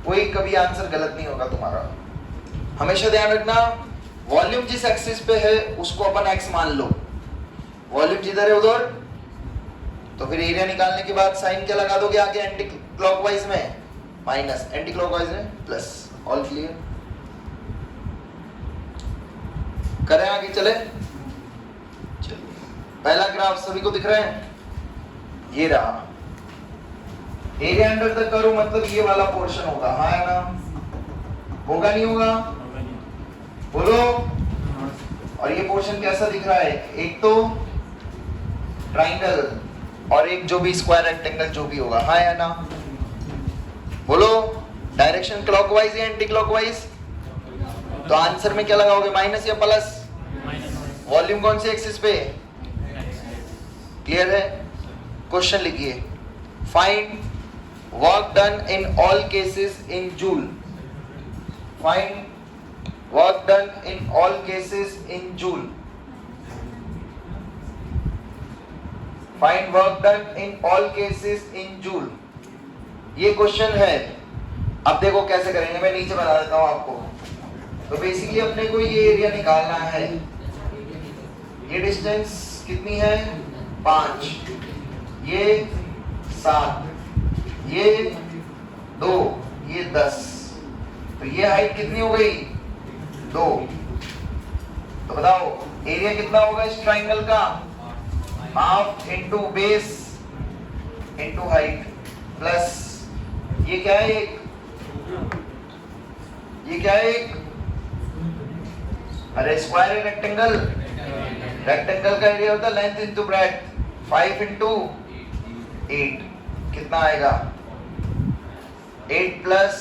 कोई कभी आंसर गलत नहीं होगा तुम्हारा। हमेशा ध्यान रखना वॉल्यूम जिस एक्सिस पे है उसको अपन एक्स मान लो। वॉल्यूम जिधर है उधर, तो फिर एरिया निकालने के बाद साइन क्या लगा दोगे आगे? एंटी क्लॉकवाइज में माइनस, एंटी क्लॉकवाइज में प्लस। All clear? करें आगे चले? चलिए, पहला ग्राफ सभी को दिख रहा है? ये रहा। एरिया अंडर द कर्व मतलब ये वाला पोर्शन होगा, हाँ है ना? होगा नहीं होगा? बोलो। और ये पोर्शन कैसा दिख रहा है? एक तो ट्राइंगल और एक जो भी स्क्वायर रेक्टेंगल जो भी होगा, हाँ या ना? बोलो। डायरेक्शन क्लॉकवाइज या एंटी क्लॉकवाइज? तो आंसर में क्या लगाओगे? माइनस या प्लस? वॉल्यूम कौन सी एक्सिस पे? क्लियर है? क्वेश्चन लिखिए, find work done in all cases in joule. Find work done in all cases in joule. Find work done in all cases in joule. ये क्वेश्चन है। अब देखो कैसे करेंगे, मैं नीचे बता देता हूं आपको। तो बेसिकली अपने को ये एरिया निकालना है। ये डिस्टेंस कितनी है? 5, ये 7, ये 2, ये 10। तो ये हाइट कितनी हो गई? 2। तो बताओ एरिया कितना होगा इस ट्राइंगल का? Half into base into height plus ये क्या है? ये क्या है एक, अरे स्क्वायर है रेक्टेंगल, रेक्टेंगल का एरिया होता है लेंथ इंटू ब्रेड्थ, 5 इंटू 8 कितना आएगा, 8 प्लस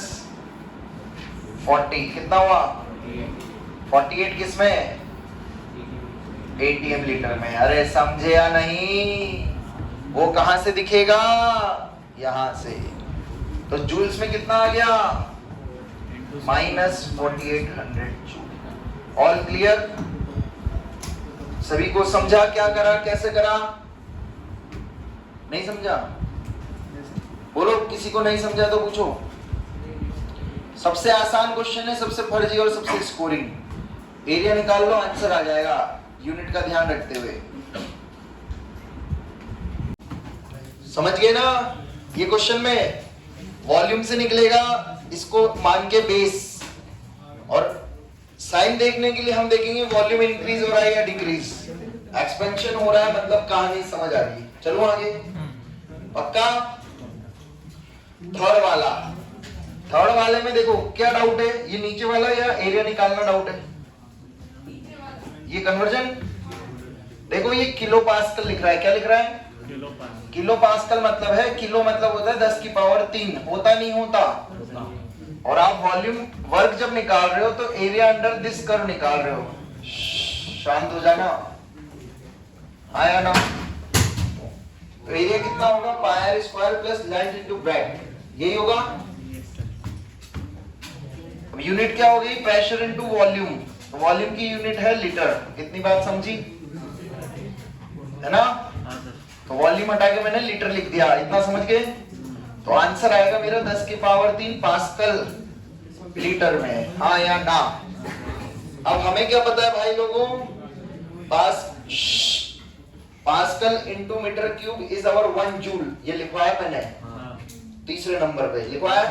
40 कितना हुआ, 48 किसमें, ATM लीटर में। अरे समझे या नहीं, वो कहां से दिखेगा, यहां से। तो जूल्स में कितना आ गया, -4800 जूल। ऑल क्लियर, सभी को समझा क्या करा कैसे करा, नहीं समझा, बोलो किसी को नहीं समझा तो पूछो। सबसे आसान क्वेश्चन है, सबसे फर्जी और सबसे स्कोरिंग। एरिया निकाल लो, आंसर आ जाएगा, यूनिट का ध्यान रखते हुए। समझ गए ना, ये क्वेश्चन में वॉल्यूम से निकलेगा, इसको मान के बेस, और साइन देखने के लिए हम देखेंगे वॉल्यूम इंक्रीज हो रहा है या डिक्रीज, एक्सपेंशन हो रहा है, मतलब कहानी समझ आ रही है। चलो आगे, पक्का। थर्ड वाले में देखो क्या डाउट है, ये नीचे वाला या एरिया निकालना डाउट है, ये कन्वर्जन। देखो ये किलो पास्कल लिख रहा है, क्या लिख रहा है, किलो पास्कल, मतलब है किलो मतलब होता है 10 की पावर 3, होता नहीं होता। और आप वॉल्यूम वर्क जब निकाल रहे हो तो एरिया अंडर दिस कर्व निकाल रहे हो। शांत हो जाना, आया ना। तो एरिया कितना होगा, pi square plus length into breadth, यही होगा। अब यूनिट क्या होगी, प्रेशर इनटू वॉल्यूम, तो वॉल्यूम की यूनिट है लीटर। कितनी बात समझी है ना। तो वॉल्यूम हटा के मैंने लीटर लिख दिया, इतना समझ गए। तो आंसर आएगा मेरा 10 की पावर 3 पास्कल लीटर में, हाँ या ना। अब हमें क्या पता है भाई लोगों, pascal into metre cube is our 1 joule, ये लिखवाया मैंने तीसरे नंबर पे लिखवाया।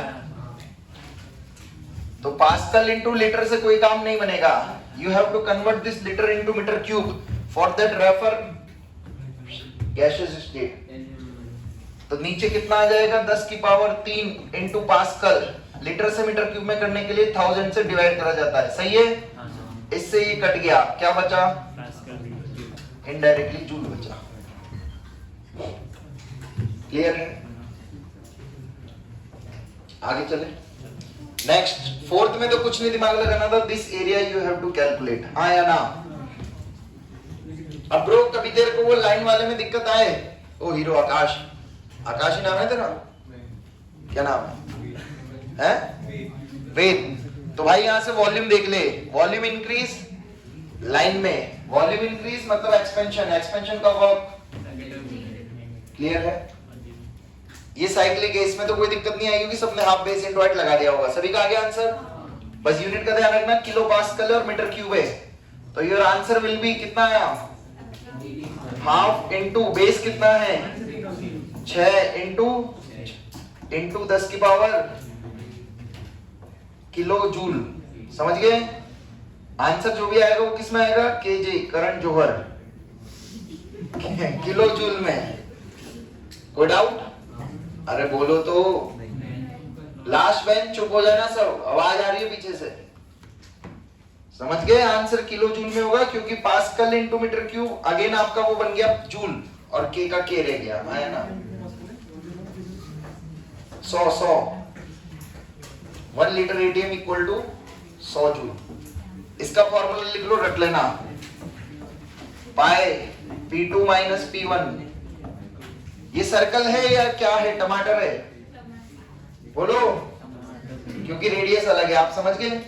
तो पास्कल इंटू लीटर से कोई काम नहीं बनेगा, you have to convert this litre into metre cube, for that refer gaseous state. तो नीचे कितना आ जाएगा, 10 की पावर 3 इंटू पास्कल, लीटर से मीटर क्यूब में करने के लिए 1000 से डिवाइड करा जाता है, सही है। इससे ये कट गया, क्या बचा, इनडायरेक्टली जूल बचा। क्लियर है, आगे चले। नेक्स्ट फोर्थ में तो कुछ नहीं दिमाग लगाना था, this area you have to calculate, हाँ या ना। अब ब्रो कभी देर को वो लाइन वाले में दिक्कत आए, ओ हीरो आकाश, आकाश ही नाम है तेरा, क्या नाम है, वेद। तो भाई यहां से वॉल्यूम देख ले, वॉल्यूम इंक्रीज लाइन में, वॉल्यूम इंक्रीज मतलब एक्सपेंशन, एक्सपेंशन का वर्क। क्लियर है, ये साइक्लिक है, इसमें तो कोई दिक्कत नहीं आएगी क्योंकि सबने हाफ बेस इनटू हाइट लगा दिया होगा, सभी का आ गया आंसर। बस यूनिट का ध्यान रखना, किलो पास्कल और मीटर क्यूब है। तो योर आंसर विल बी कितना आया, हाफ इंटू बेस कितना है 6 इंटू 10 की पावर किलो जूल, समझ गए। आंसर जो भी आएगा वो किस में आएगा, केजे करंट जोहर किलो जूल में। कोई डाउट, अरे बोलो तो, लास्ट बेंच चुप हो जाना सब, आवाज आ रही है पीछे से, समझ गए। आंसर किलो जूल में होगा क्योंकि pascal into metre cube, again आपका वो बन गया जूल और के का के रह गया, है ना। 100 1 litre atm equal to 100 joule. इसका फॉर्मूला लिख लो, रट लेना, पाई P2 माइनस P1। ये सर्कल है या क्या है, टमाटर है, बोलो, क्योंकि रेडियस अलग है, आप समझ गए।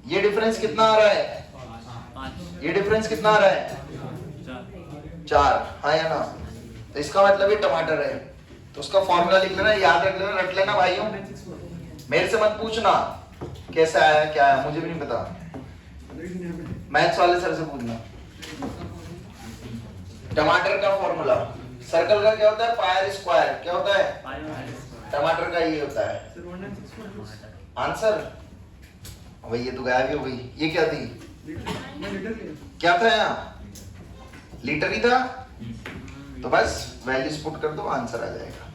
ये डिफरेंस कितना आ रहा है, ये डिफरेंस कितना आ रहा है 4, हाँ या ना। तो इसका मतलब ये टमाटर है, तो उसका फॉर्मूला लिख लेना, याद रख लेना, रट लेना भाइयों। मेरे से मत पूछना कैसे आया क्या आया, मुझे भी नहीं पता, मैथ्स वाले सर से पूछना। टमाटर का फॉर्मूला, सर्कल का क्या होता है, पाई स्क्वायर, क्या होता है, टमाटर का ये होता है आंसर। भाई ये तो गायब ही हो गई, ये क्या थी, क्या था यहाँ, लीटर ही था। तो बस वैल्यूज पुट कर दो, आंसर आ जाएगा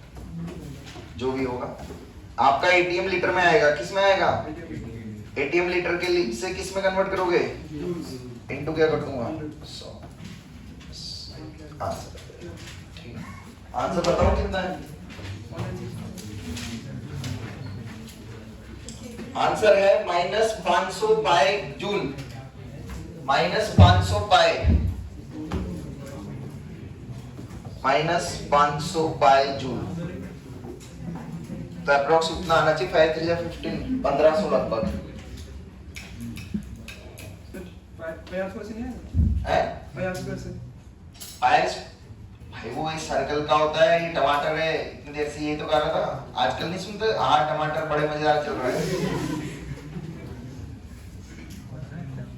जो भी होगा। आपका एटीएम लीटर में आएगा, किस में आएगा, ATM लीटर के लिए से किस में कन्वर्ट करोगे? इनटू क्या कर दूंगा? 100। आंसर ठीक है, आंसर बताओ कितना है? आंसर है -500 पाई जूल, -500 पाई, -500 पाई जूल। तो अप्रोक्स उतना आना चाहिए, 5 3 जा 15, 1500 लगभग है। पायस भाई वो इस सर्कल का होता है, ये टमाटर है, इतनी देर से ये तो कर रहा था, आजकल नहीं सुनते? हाँ टमाटर बड़े मजेदार चल रहा है।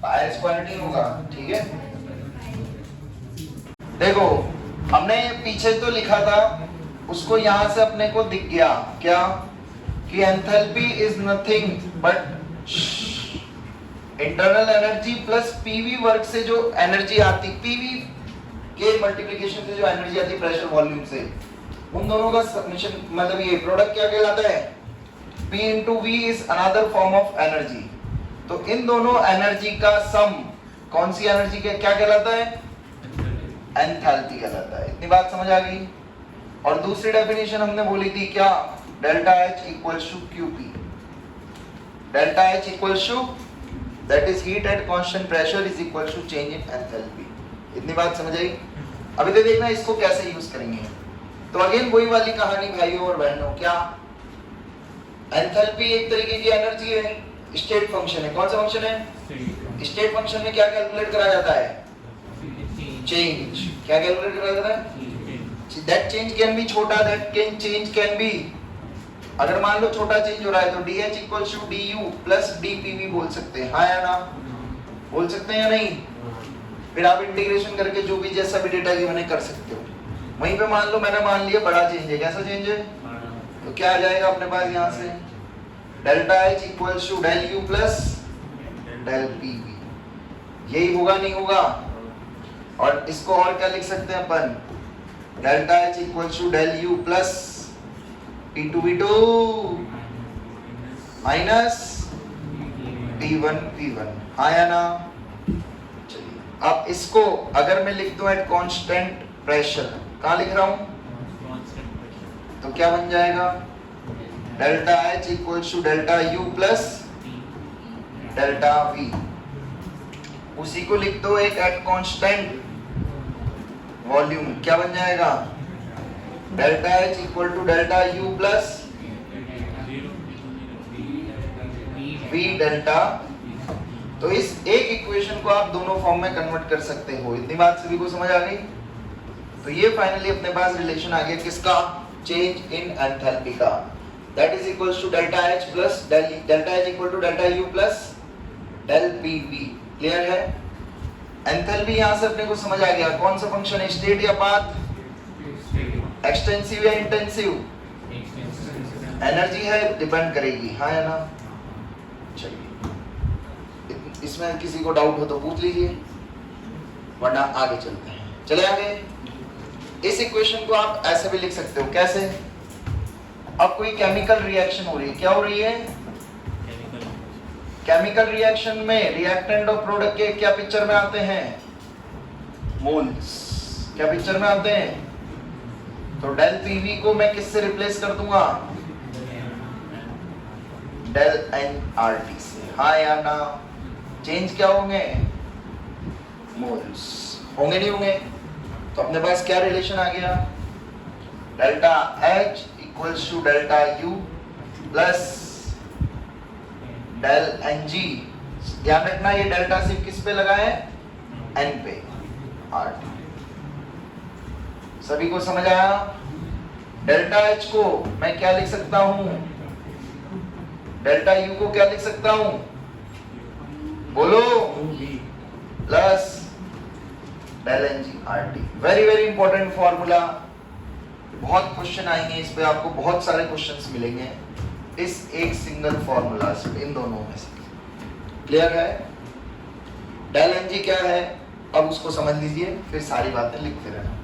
पायस क्वालिटी होगा, ठीक है। देखो हमने पीछे तो लिखा था, उसको यहां से अपने को दिख गया क्या कि enthalpy is nothing but internal energy plus PV work से जो एनर्जी आती, पीवी के मल्टीप्लिकेशन से जो एनर्जी आती प्रेशर वॉल्यूम से, उन दोनों का समेशन, मतलब ये प्रोडक्ट क्या कहलाता है? P into V is another form of energy। तो इन दोनों एनर्जी का सम कौन सी एनर्जी के क्या कहलाता है? एंथैल्पी कहलाता है। इतनी बात समझ आ गई। और दूसरी डेफिनेशन हमने बोली थी क्या? Delta H equals to QP। Delta H equals to that is heat at constant pressure is equals to change in enthalpy. इतनी बात समझ आई? अभी तो देखना इसको कैसे यूज करेंगे। तो अगेन वही वाली कहानी भाइयों और बहनों, क्या एंथैल्पी एक तरीके की एनर्जी है, स्टेट फंक्शन है। कौन सा फंक्शन है? स्टेट फंक्शन में क्या कैलकुलेट करा जाता है? चेंज। क्या कैलकुलेट करा जाता है? दैट चेंज कैन बी छोटा, दैट चेंज कैन बी, अगर मान लो छोटा चेंज हो रहा है तो dH equals to du plus dPV बोल सकते हैं, हाँ या ना? बोल सकते हैं या नहीं? फिर आप इंटीग्रेशन करके जो भी जैसा भी डेटा गिवन है कर सकते हो। वहीं पे मान लो मैंने मान लिया बड़ा चेंज है, कैसा चेंज है? तो क्या आ जाएगा अपने पास यहाँ से? Delta H equals to del U plus del PV। यही होगा नहीं होगा? और इसको और क्या लिख सकते हैं अपन? Delta H equals to del U plus P2V2 minus P1V1, हाँ या ना? चलिए अब इसको अगर मैं लिख दूं एट कांस्टेंट प्रेशर, कहाँ लिख रहा हूं? तो क्या बन जाएगा? Delta H equals to delta U plus delta V। उसी को लिख दो एक एट कांस्टेंट वॉल्यूम, क्या बन जाएगा? Delta H equal to delta U plus V delta. तो इस एक इक्वेशन को आप दोनों फॉर्म में कन्वर्ट कर सकते हो। इतनी बात सभी को समझ आ गई? तो ये फाइनली अपने पास रिलेशन आ गया किसका? चेंज इन एंथैल्पी का। That is equals to delta H plus delta H equal to delta U plus del PV। Clear है? एंथैल्पी यहां से अपने को समझ आ गया कौन सा फंक्शन है, स्टेट या पाथ, एक्सटेंसिव या इंटेंसिव, एनर्जी है, डिपेंड करेगी, हाँ या ना? चलिए इसमें किसी को डाउट हो तो पूछ लीजिए, वरना आगे चलते हैं। चले आगे। इस इक्वेशन को आप ऐसे भी लिख सकते हो, कैसे? अब कोई केमिकल रिएक्शन हो रही है, क्या हो रही है? केमिकल रिएक्शन में रिएक्टेंट और प्रोडक्ट के क्या पिक्चर में आते हैं? मोल्स। क्या पिक्चर में आते हैं? तो डेल PV को मैं किससे रिप्लेस कर दूंगा? डेल nRT से, हाँ या ना? चेंज क्या होंगे? मोल्स होंगे नहीं होंगे? तो अपने पास क्या रिलेशन आ गया? Delta H equals to delta U plus del NG। ध्यान रखना ये डेल्टा सिर्फ किस पे लगा है? N पे, RT। सभी को समझ आया? डेल्टा H को मैं क्या लिख सकता हूं? डेल्टा U को क्या लिख सकता हूं? बोलो। Plus del NG/RT। Very very important formula, बहुत क्वेश्चन आएंगे इस पे, आपको बहुत सारे क्वेश्चंस मिलेंगे इस एक सिंगल फॉर्मूला से, इन दोनों में से। क्लियर है? डेल NG क्या है अब उसको समझ लीजिए, फिर सारी बातें लिखते रहना।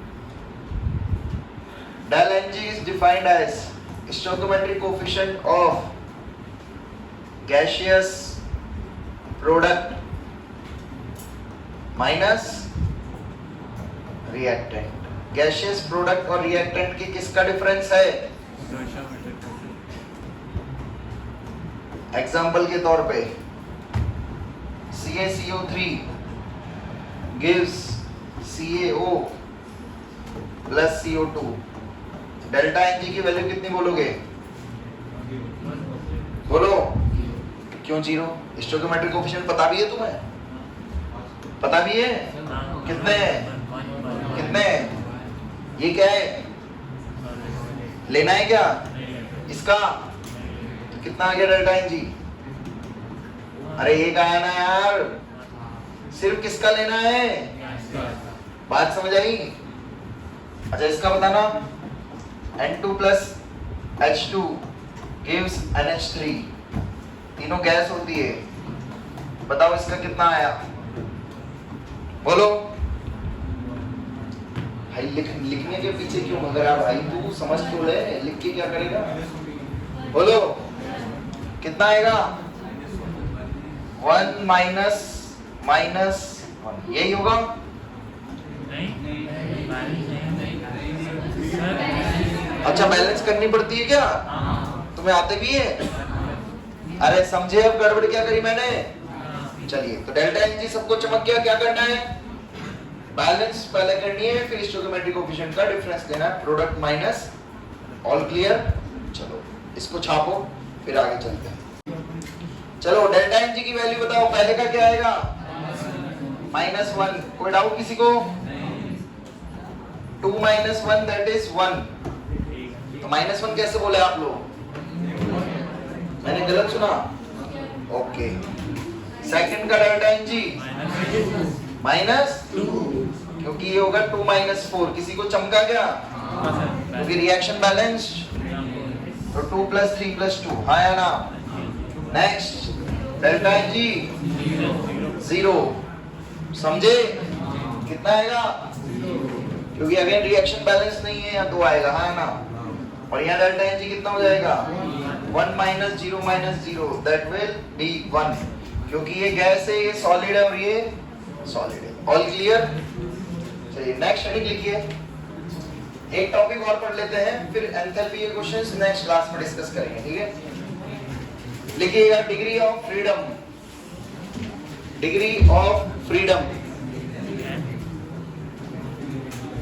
Del NG is defined as stoichiometric coefficient of gaseous product minus reactant. Gaseous product और रिएक्टेंट की किसका डिफरेंस है? एग्जाम्पल के तौर पे CaCO3 gives CaO plus CO2, delta Ng की वैल्यू कितनी बोलोगे? बोलो। क्यों जीरो? स्टोइकियोमेट्रिक कोएफिशिएंट पता भी है तुम्हें? पता भी है? कितने कितने? ये क्या है? लेना है क्या इसका? तो कितना आ गया डेल्टा Ng? अरे ये आया ना यार, सिर्फ किसका लेना है? बात समझ आई? अच्छा इसका बताना। N2 plus H2 gives NH3, तीनों गैस होती है। बताओ इसका कितना आया? बोलो भाई। लिखने के पीछे क्यों मगर आप भाई? तू समझ तो ले, लिख के क्या करेगा? बोलो कितना आएगा? 1 माइनस 1, यही होगा। अच्छा बैलेंस करनी पड़ती है क्या? तुम्हें आते भी है? अरे समझे अब गड़बड़ क्या करी मैंने? चलिए तो डेल्टा Ng सबको चमक गया। क्या करना है? बैलेंस पहले करनी है, फिर स्टोइकियोमेट्रिक कोएफिशिएंट का डिफरेंस लेना है, प्रोडक्ट माइनस। All clear? चलो इसको छापो, फिर आगे चलते हैं। चलो डेल्टा Ng की वैल्यू बताओ। पहले का क्या आएगा? -1। कोई डाउट किसी को? 2 minus 1 that is 1। तो -1 कैसे बोले आप लोग? मैंने गलत सुना? ओके। सेकंड का डेल्टा Ng -2, क्योंकि ये होगा 2 - 4। किसी को चमका क्या? क्योंकि रिएक्शन बैलेंस, तो 2 + 3 + 2, हाँ या ना? Next delta Ng 0। समझे? कितना आएगा? क्योंकि अगेन रिएक्शन बैलेंस नहीं है, यहाँ 2 आएगा, हाँ या ना? और यहाँ डेल्टा Ng कितना हो जाएगा? 1 - 0 - 0 दैट विल बी 1, क्योंकि ये गैस है, ये सॉलिड है और ये सॉलिड है। All clear? चलिए नेक्स्ट हेडिंग लिखिए। एक टॉपिक और पढ़ लेते हैं, फिर एंथैल्पी के क्वेश्चंस नेक्स्ट क्लास में डिस्कस करेंगे, ठीक है? लिखिएगा degree of freedom. Degree of freedom.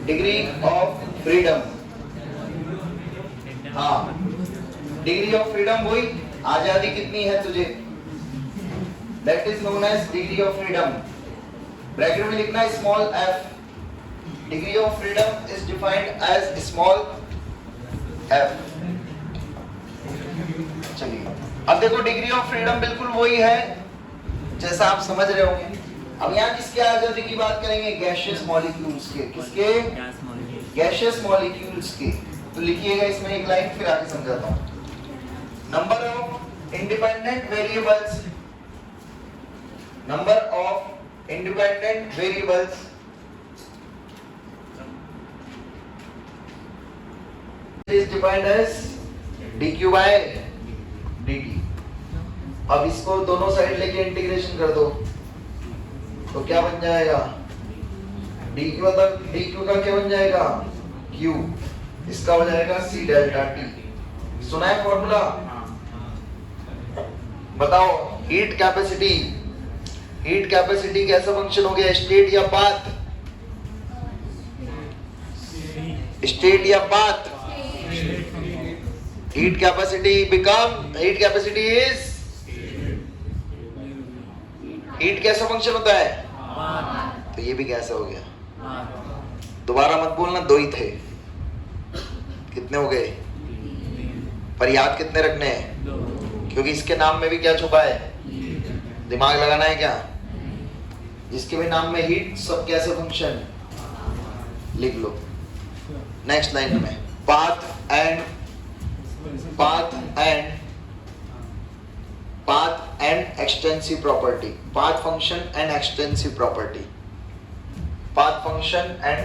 Degree of freedom. हाँ, डिग्री ऑफ फ्रीडम वही आजादी कितनी है तुझे, that is known as degree of freedom. Bracket में लिखना small f। Degree of freedom is defined as small f। चलिए अब देखो, डिग्री ऑफ फ्रीडम बिल्कुल वही है जैसा आप समझ रहे होंगे। अब यहाँ किसके आजादी की बात करेंगे? गैसियस मॉलिक्यूल्स के। किसके? गैसियस मॉलिक्यूल्स के। तो लिखिएगा इसमें एक लाइन, फिर आगे समझाता हूँ। Number of independent variables, number of independent variables is defined as dq by dt। अब इसको दोनों साइड लेके इंटीग्रेशन कर दो तो क्या बन जाएगा? dq का क्या बन जाएगा? q। इसका हो जाएगा c डेल्टा t। सुना है फॉर्मूला? बताओ हीट कैपेसिटी। हीट कैपेसिटी कैसा फंक्शन हो गया? स्टेट या पाथ? स्टेट या path? Heat capacity become, heat capacity is, heat कैसा फंक्शन होता है? तो ये भी कैसा हो गया? दोबारा मत बोलना, 2 ही थे। कितने हो गए? पर याद कितने रखने हैं? क्योंकि इसके नाम में भी क्या छुपा है? दिमाग लगाना है क्या? जिसके भी नाम में हीट, सब कैसे फंक्शन लिख लो। नेक्स्ट लाइन में path and extensive property. Path function and extensive property. Path function and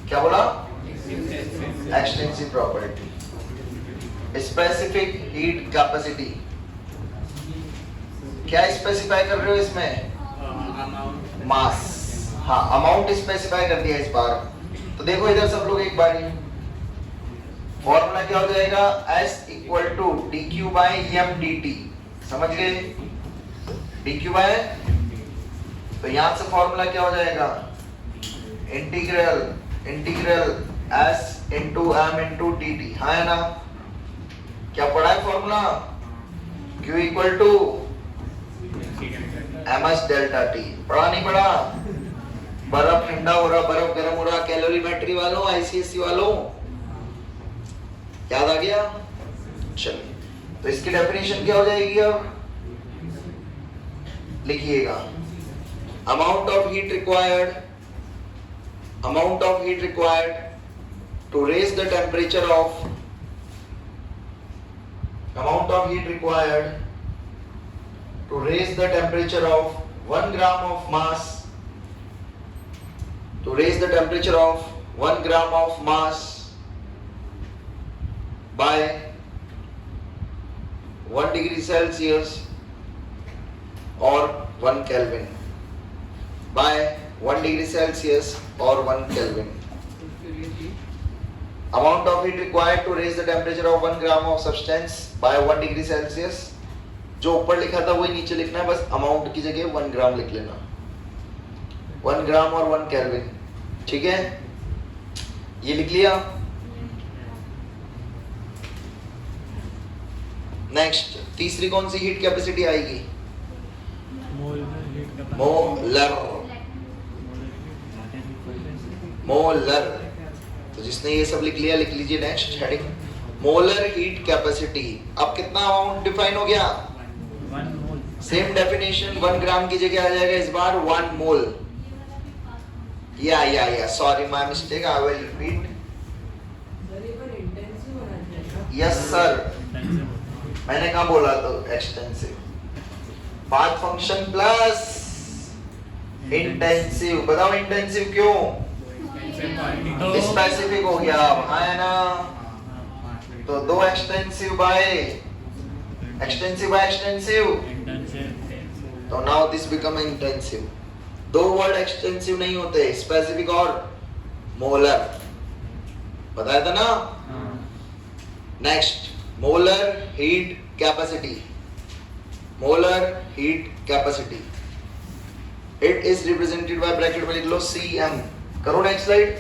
क्या बोला? Extensive property. Specific heat capacity. क्या स्पेसिफाई कर रहे हो इसमें? अमाउंट मास। हाँ, अमाउंट स्पेसिफाई कर दिया इस बार। तो देखो इधर सब लोग एक बार ही, फॉर्मूला क्या हो जाएगा? S equal to D Q by M D T. समझ गए? डी क्यू बाई, तो यहां से फॉर्मूला क्या हो जाएगा? Integral S into M into D T. हाँ है ना? क्या पढ़ा है formula? Q equal to ms delta T. पढ़ा नहीं पढ़ा? बर्फ ठंडा हो रहा, बर्फ गर्म हो रहा, कैलोरीमेट्री वालों, आईसीएससी वालों, याद आ गया? चलिए, तो इसकी डेफिनेशन क्या हो जाएगी? अब लिखिएगा, amount of heat required to raise the temperature of to raise the temperature of 1 gram of mass by 1 degree Celsius or 1 Kelvin, by 1 degree Celsius or 1 Kelvin. Amount of heat required to raise the temperature of 1 gram of substance by 1 degree Celsius. जो ऊपर लिखा था वही नीचे लिखना है, बस अमाउंट की जगह 1 ग्राम लिख लेना, 1 ग्राम और 1 केल्विन। ठीक है, ये लिख लिया। नेक्स्ट, तीसरी कौन सी हीट कैपेसिटी आएगी? मोलर। तो जिसने ये सब लिख लिया लिख लीजिए next heading, molar heat capacity. अब कितना अमाउंट डिफाइन हो गया? 1 मोल। सेम डेफिनेशन, 1 ग्राम की जगह आ जाएगा इस बार 1 मोल। या sorry my mistake, I will repeat. Yes sir, मैंने कहा बोला तो extensive, path function plus intensive. बताओ इंटेंसिव क्यों? स्पेसिफिक हो गया, है ना? तो 2 एक्सटेंसिव बाय एक्सटेंसिव, तो now this become intensive. 2 word extensive नहीं होते, स्पेसिफिक और मोलर, बताया था ना? Next, molar heat capacity. It is represented by, bracket में लिख लो CM। करो नेक्स्ट स्लाइड।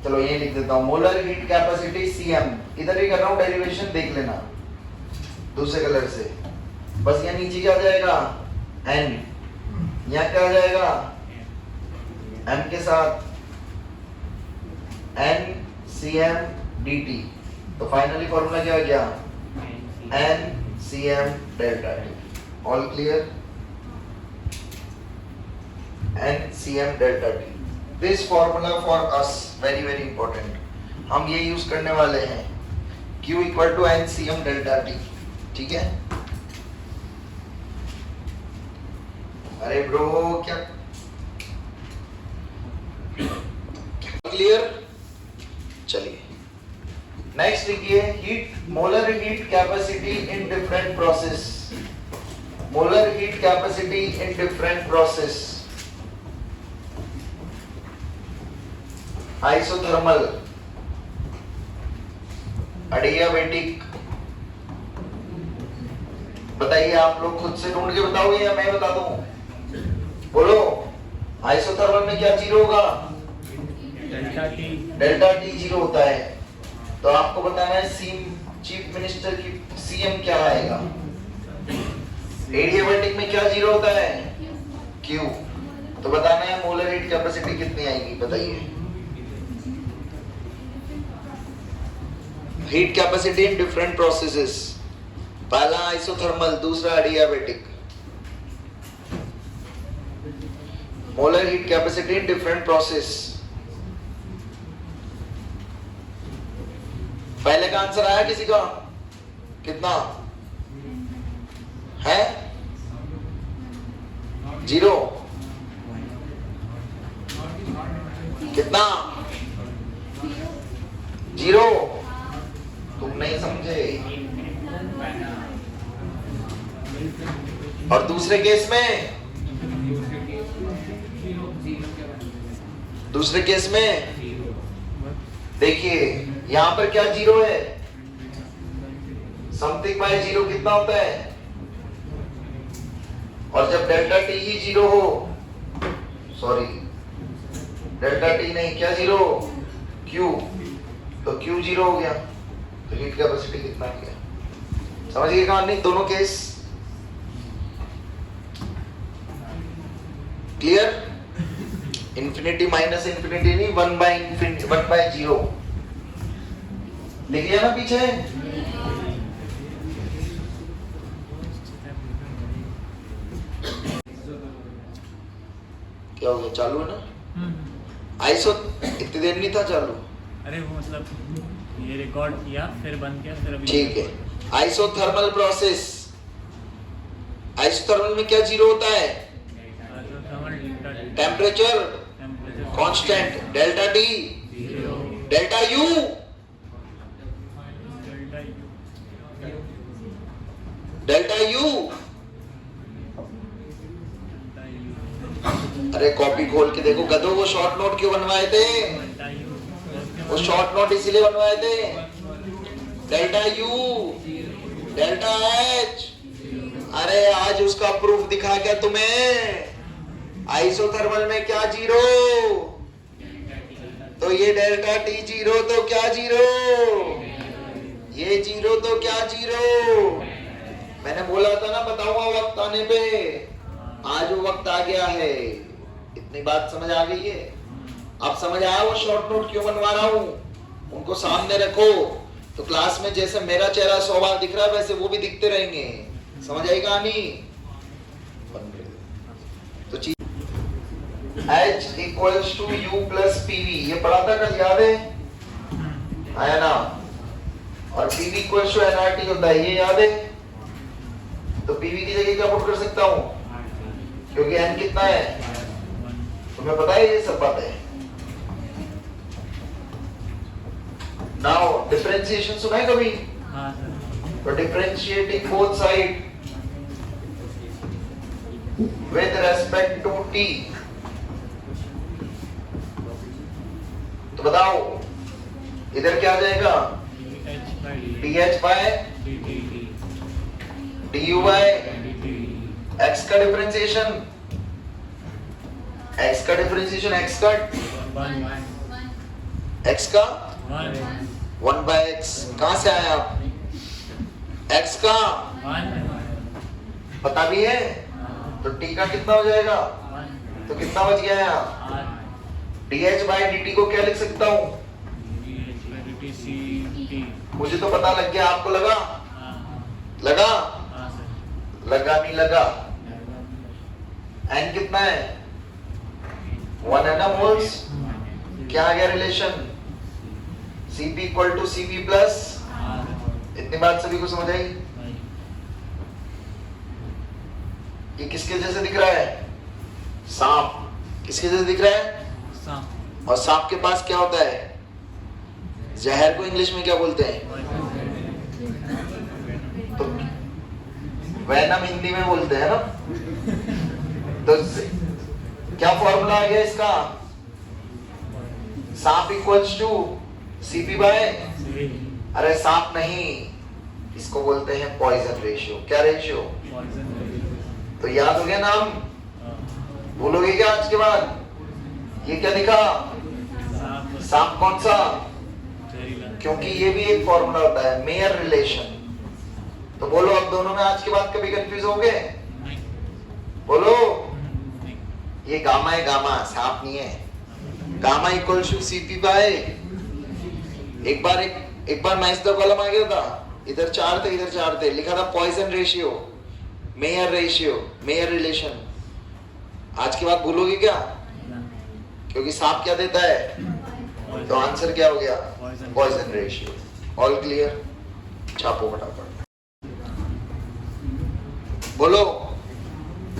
चलो ये लिख देता हूं, मोलर हीट कैपेसिटी CM। इधर ही कर रहा हूं डेरिवेशन, देख लेना दूसरे कलर से। बस यहाँ नीचे क्या आ जाएगा? N। यहाँ क्या आ जाएगा? M के साथ NCM dt। तो फाइनली फॉर्मूला क्या हो गया? NCM delta T। All clear? NCM delta T। This formula for us very very important. हम ये यूज करने वाले हैं, Q equal to NCM delta T। ठीक है? अरे ब्रो क्या क्लियर? चलिए नेक्स्ट लिखिए, heat, molar heat capacity in different process. Molar heat capacity in different process. Isothermal, adiabatic. बताइए, आप लोग खुद से ढूंढ के बताओगे या मैं बता दूं? बोलो, आइसोथर्मल में क्या जीरो होगा? डेल्टा टी जीरो होता है। तो आपको बताना है चीफ मिनिस्टर की CM क्या आएगा। एडियाबेटिक में क्या जीरो होता है? Q। तो बताना है मोलर हीट कैपेसिटी कितनी आएगी, बताइए। Heat capacity in different processes, पहला आइसोथर्मल, दूसरा adiabatic. Molar heat capacity in different process. पहले का आंसर आया किसी का? कितना है? 0। कितना? 0। तुमने दूसरे केस में देखिए यहां पर क्या जीरो है, समथिंग बाय जीरो कितना होता है, और जब डेल्टा टी ही जीरो हो, सॉरी डेल्टा टी नहीं, क्या जीरो, क्यू, तो क्यू जीरो हो गया, तो हीट कैपेसिटी कितना गया, समझिए कहानी, दोनों case clear. Infinity minus infinity नहीं, 1 बाय इंफिनिटी, 1 बाय जीरो लिख लिया ना पीछे। क्या हो गया, चालू है ना आइसो, इतनी देर नहीं था चालू। अरे वो मतलब ये रिकॉर्ड किया फिर बंद किया फिर अभी ठीक है, आइसोथर्मल प्रोसेस, आइसोथर्मल में क्या जीरो होता है, temperature constant, delta T, delta U, delta U, अरे कॉपी खोल के देखो गधो, वो शॉर्ट नोट क्यों बनवाए थे, वो शॉर्ट नोट इसीलिए बनवाए थे, डेल्टा यू, डेल्टा एच, अरे आज उसका प्रूफ दिखा क्या तुम्हें, आइसोथर्मल में क्या जीरो, तो ये डेल्टा टी जीरो, तो क्या जीरो, ये जीरो, तो क्या जीरो, मैंने बोला था ना बताऊंगा वक्त आने पे, आज वो वक्त आ गया है, इतनी बात समझ आ गई है, अब समझ आया वो शॉर्ट नोट क्यों बनवा रहा हूं, उनको सामने रखो तो क्लास में जैसे मेरा चेहरा 100 बार दिख रहा है वैसे वो भी दिखते रहेंगे, समझ आई कहानी। तो H equals to U plus PV, ये पढ़ा था कल, याद है आया ना, और PV इक्वल्स टू nRT होता है, ये याद है, तो PV की जगह क्या पुट कर सकता हूं, क्योंकि n कितना है तुम्हें पता है, ये सब बातें। नाउ डिफरेंशिएशन सुना है कभी, हाँ सर, तो differentiating both side with respect to t, तो बताओ इधर क्या आ जाएगा, dh by du by x का डिफरेंशिएशन, x का डिफरेंशिएशन, x का 1 बाय x, कहां से आया आप, x का पता भी है, तो t का कितना हो जाएगा, तो कितना बच गया यहाँ, dh बाय dt को क्या लिख सकता हूँ, मुझे तो पता लग गया, आपको लगा, लगा, लगा नहीं लगा, n कितना है 1 है ना मोल्स, क्या आ गया relation, Cp equal to Cv plus, इतनी बात सभी को समझ आई। ये किसके जैसे दिख रहा है, सांप, किसके जैसे दिख रहा है, और सांप के पास क्या होता है, जहर को इंग्लिश में क्या बोलते हैं, तो वैनम हिंदी में बोलते हैं ना, तो क्या फॉर्मूला आ गया इसका, सांप इक्वल्स टू Cp बाय, अरे सांप नहीं, इसको बोलते हैं पॉइजन रेशियो, क्या रेशियो, तो याद हो गया नाम, बोलोगे क्या आज के बाद, ये क्या दिखा, सांप कौन सा, क्योंकि ये भी एक फॉर्मूला होता है मेयर रिलेशन, तो बोलो अब दोनों में आज के बाद कभी कंफ्यूज हो गए, बोलो, ये गामा है, गामा सांप नहीं है, gamma equal to Cp by, एक बार मैच द कॉलम आ गया था, इधर 4 थे इधर 4 थे, लिखा था पॉइजन रेशियो, मेयर रिलेशन, आज के बाद भूलोगे क्या, क्योंकि सांप क्या देता है, तो आंसर क्या हो गया, पॉइजन रेशियो। ऑल क्लियर, छापो फटाफट, बोलो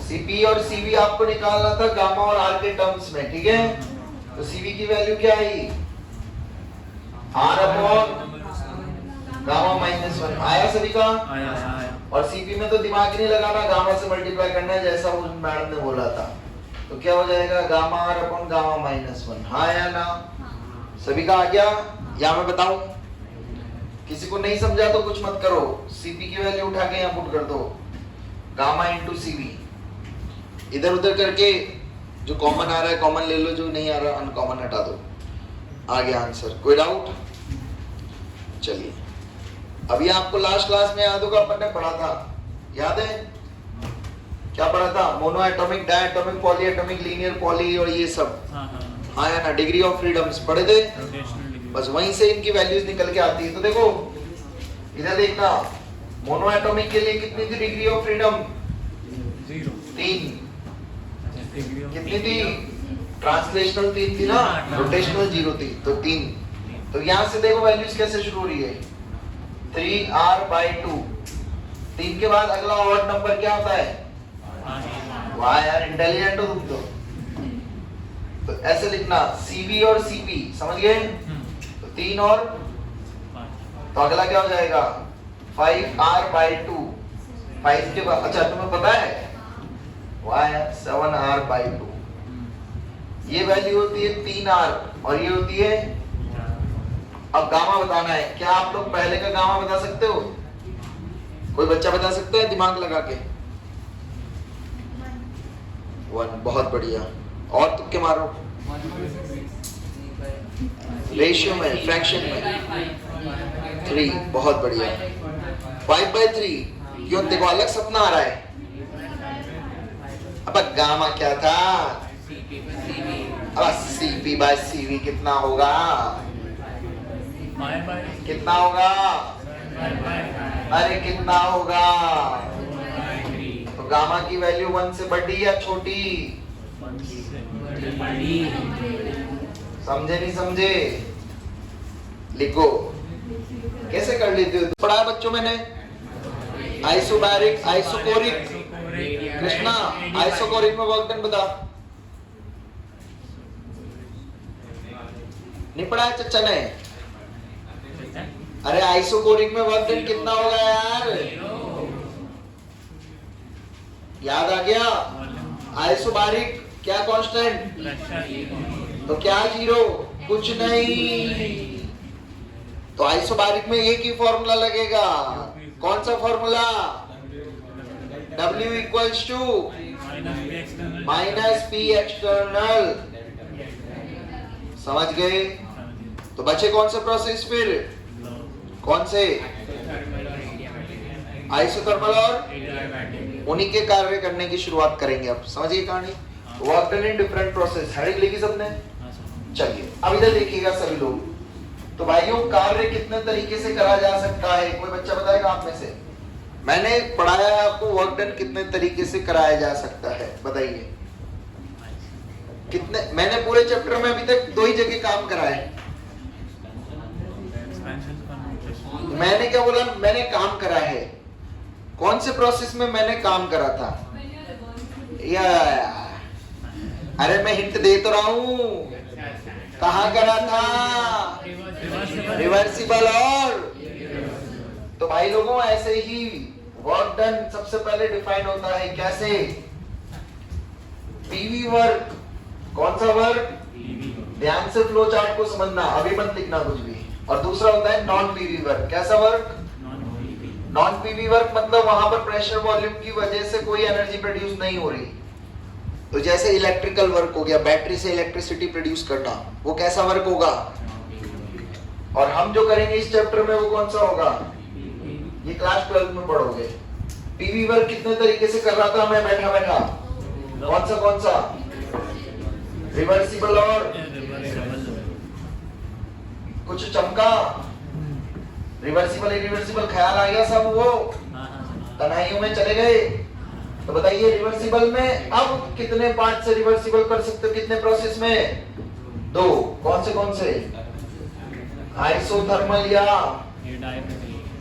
Cp और Cv आपको निकालना था गामा और R के टर्म्स में, ठीक है, तो Cv की वैल्यू क्या आई, R अपॉन गामा -1, आया सभी का, और सीपी में तो दिमाग ही नहीं लगाना, गामा से मल्टीप्लाई करना है जैसा उस मैडम ने बोला था। तो क्या हो जाएगा, gamma R upon gamma minus 1। हाँ या ना? सभी का आ गया? या मैं बताऊं? किसी को नहीं समझा तो कुछ मत करो, सीपी की वैल्यू उठा के यहाँ पुट कर दो, गामा इंटू सीवी। इधर उधर करके जो कॉमन आ रहा है कॉमन ले लो, जो नहीं आ रहा अनकॉमन हटा दो। आ गया आंसर। कोई डाउट? चलिए, अभी आपको लास्ट क्लास में याद होगा अपन ने पढ़ा था, याद है क्या पढ़ा था? Monoatomic, diatomic, polyatomic, linear poly और ये सब। हाँ या ना? डिग्री ऑफ फ्रीडम्स पढ़े थे। बस वहीं से इनकी वैल्यूज निकल के आती है। तो देखो इधर देखना, मोनो एटॉमिक के लिए कितनी थी डिग्री ऑफ फ्रीडम? 3। कितनी थी? ट्रांसलेशनल 3 थी ना, रोटेशनल 0 थी, तो 3। तो यहाँ से देखो वैल्यूज कैसे शुरू हो रही है, 3r/2। 3 के बाद अगला ऑड नंबर क्या होता है? वाह यार, इंटेलिजेंट हो तुम तो ऐसे लिखना CV और CP, समझ गए? तो 3 और तो अगला क्या हो जाएगा? 5r/2। 5 के बाद, अच्छा तुम्हें पता है, वाह यार, 7r/2। ये वैल्यू होती है 3r और ये होती है, अब गामा बताना है। क्या आप लोग पहले का गामा बता सकते हो? कोई बच्चा बता सकता है दिमाग लगा के? 1। बहुत बढ़िया। और तुक्के मारो, रेशियो में, फ्रैक्शन में 3। बहुत बढ़िया। 5/3 क्यों? देखो अलग सपना आ रहा है। अब गामा क्या था? अब CP/CV कितना होगा? कितना होगा? अरे कितना होगा? तो गामा की वैल्यू 1 से बड़ी या छोटी? समझे नहीं समझे? लिखो, कैसे कर लेते हो? पढ़ा है बच्चों मैंने, आइसोबैरिक, आइसोकोरिक। कृष्णा, आइसोकोरिक में वर्क डन बता। नहीं पढ़ा है चच्चा ने? अरे आइसोकोरिक में वर्क डन कितना होगा यार? याद आ गया? आइसोबारिक क्या कांस्टेंट? तो क्या 0? कुछ नहीं। तो आइसोबारिक में एक ही फॉर्मूला लगेगा। कौन सा formula? W equals to minus P external. समझ गए? तो बचे कौन से प्रोसेस फिर? कौन से? आइसोथर्मल और उन्हीं के कार्य करने की शुरुआत करेंगे। अब समझिए कहानी। Work done in different process, heading लिखी सबने? चलिए अब इधर देखिएगा सभी लोग। तो भाइयों कार्य कितने तरीके से करा जा सकता है? कोई बच्चा बताएगा आप में से? मैंने पढ़ाया है आपको वर्क डन कितने तरीके से कराया जा सकता है, बताइए कितने? मैंने पूरे चैप्टर में अभी तक 2 ही जगह काम करा है। मैंने क्या बोला? मैंने काम करा है। कौन से प्रोसेस में मैंने काम करा था? या अरे मैं हिंट दे तो रहा हूं, कहां करा था? रिवर्सिबल और। तो भाई लोगों ऐसे ही वर्क डन सबसे पहले डिफाइन होता है कैसे? PV work. कौन सा वर्क? ध्यान से फ्लो चार्ट को समझना, अभी मत लिखना कुछ भी। और दूसरा होता है नॉन पीवी वर्क। कैसा वर्क? नॉन पीवी वर्क मतलब वहां पर प्रेशर वॉल्यूम की वजह से कोई एनर्जी प्रोड्यूस नहीं हो रही। तो जैसे इलेक्ट्रिकल वर्क हो गया, बैटरी से इलेक्ट्रिसिटी प्रोड्यूस करना, वो कैसा वर्क होगा? और हम जो करेंगे इस चैप्टर में वो कौन सा होगा? ये क्लास 12 में पढ़ोगे। पीवी वर्क कितने तरीके से कर रहा था मैं बैठा बैठा? कौन सा? रिवर्सिबल और कुछ चमका? रिवर्सिबल इरिवर्सिबल ख्याल आ गया सब? वो तन्हाइयों में चले गए। तो बताइए रिवर्सिबल में अब कितने पार्ट से रिवर्सिबल कर सकते हो? कितने प्रोसेस में? 2। कौन से? आइसोथर्मल या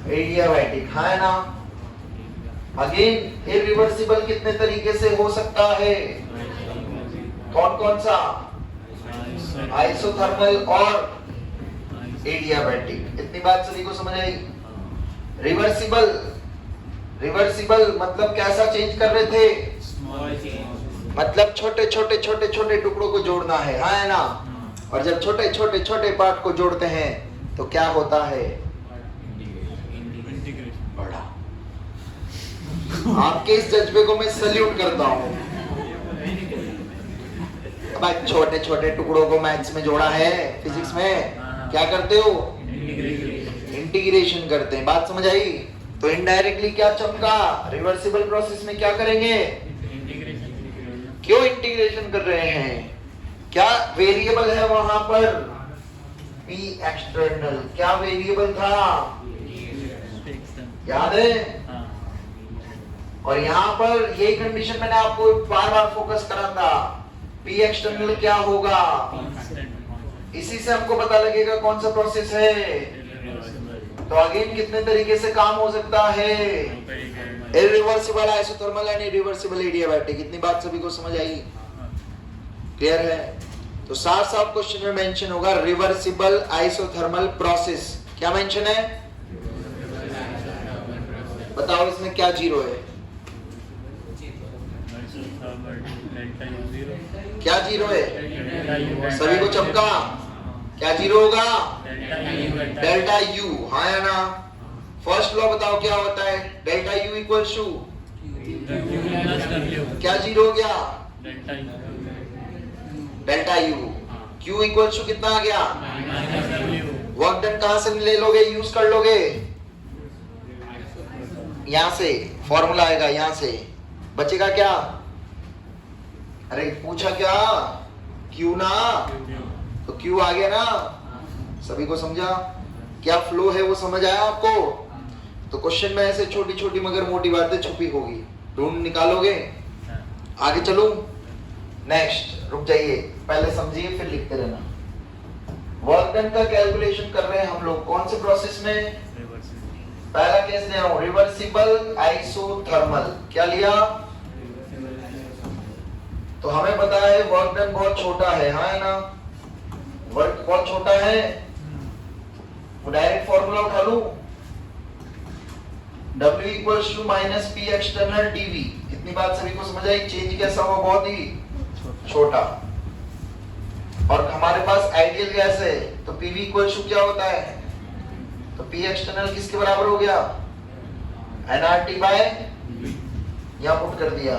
एडियाबैटिक, है ना? अगेन इरिवर्सिबल कितने तरीके से हो सकता है? कौन सा? आइसोथर्मल और एडियाबैटिक। इतनी बात सभी को समझ आई? रिवर्सिबल मतलब कैसा चेंज कर रहे थे? Small change. मतलब छोटे छोटे छोटे छोटे टुकड़ों को जोड़ना है, हाँ है ना? और जब छोटे छोटे छोटे पार्ट को जोड़ते हैं तो क्या होता है? इंटीग्रेशन। बड़ा। आपके इस जज्बे को मैं सल्यूट करता हूँ। अब छोटे छोटे टुकड़ों को मैथ्स में जोड़ा है, फिजिक्स में क्या करते हो? इंटीग्रेशन करते हैं। बात समझ आई? तो इनडायरेक्टली क्या चमका? रिवर्सिबल प्रोसेस में क्या करेंगे? क्यों इंटीग्रेशन कर रहे हैं? क्या वेरिएबल है वहां पर? P external. क्या वेरिएबल था? याद है? और यहाँ पर यही कंडीशन मैंने आपको बार बार फोकस करा था। P एक्सटर्नल क्या होगा? इसी से हमको पता लगेगा कौन सा प्रोसेस है। तो अगेन कितने तरीके से काम हो सकता है? Irreversible, isothermal and irreversible adiabatic. इतनी बात सभी को समझ आई? क्लियर है? तो साफ साफ क्वेश्चन में मेंशन होगा रिवर्सिबल आइसोथर्मल प्रोसेस। क्या मेंशन है? बताओ इसमें क्या जीरो है? क्या जीरो है? सभी को चमका। क्या जीरो होगा? डेल्टा यू, हाँ या ना? फर्स्ट लॉ बताओ क्या होता है? डेल्टा यू इक्वल टू क्या जीरो हो गया? Delta U. Q equal to कितना आ गया? वर्क डन कहां से ले लोगे? यूज कर लोगे यहां से, फॉर्मूला आएगा यहां से। बचेगा क्या? अरे पूछा क्या? क्यू ना? तो क्यू आ गया ना? सभी को समझा? क्या फ्लो है वो समझ आया आपको? तो क्वेश्चन में ऐसे छोटी छोटी मगर मोटी बातें छुपी होगी, ढूंढ निकालोगे। आगे चलूं? नेक्स्ट, रुक जाइए, पहले समझिए फिर लिखते रहना। वर्क डन का कैलकुलेशन कर रहे हैं हम लोग कौन से प्रोसेस में? पहला केस ले रहा हूं, रिवर्सिबल आइसोथर्मल। क्या लिया? तो हमें पता है वर्क डन बहुत छोटा है, हाँ है ना? वर्क बहुत छोटा है, वो डायरेक्ट फॉर्मूला उठा लूं, W equals to minus P external D. इतनी बात सभी को समझ आई? चेंज कैसा हुआ? बहुत ही छोटा। और हमारे पास आइडियल गैस है तो PV इक्वल्स टू क्या होता है? तो P एक्सटर्नल किसके बराबर हो गया? nRT बाय, यहां पुट कर दिया,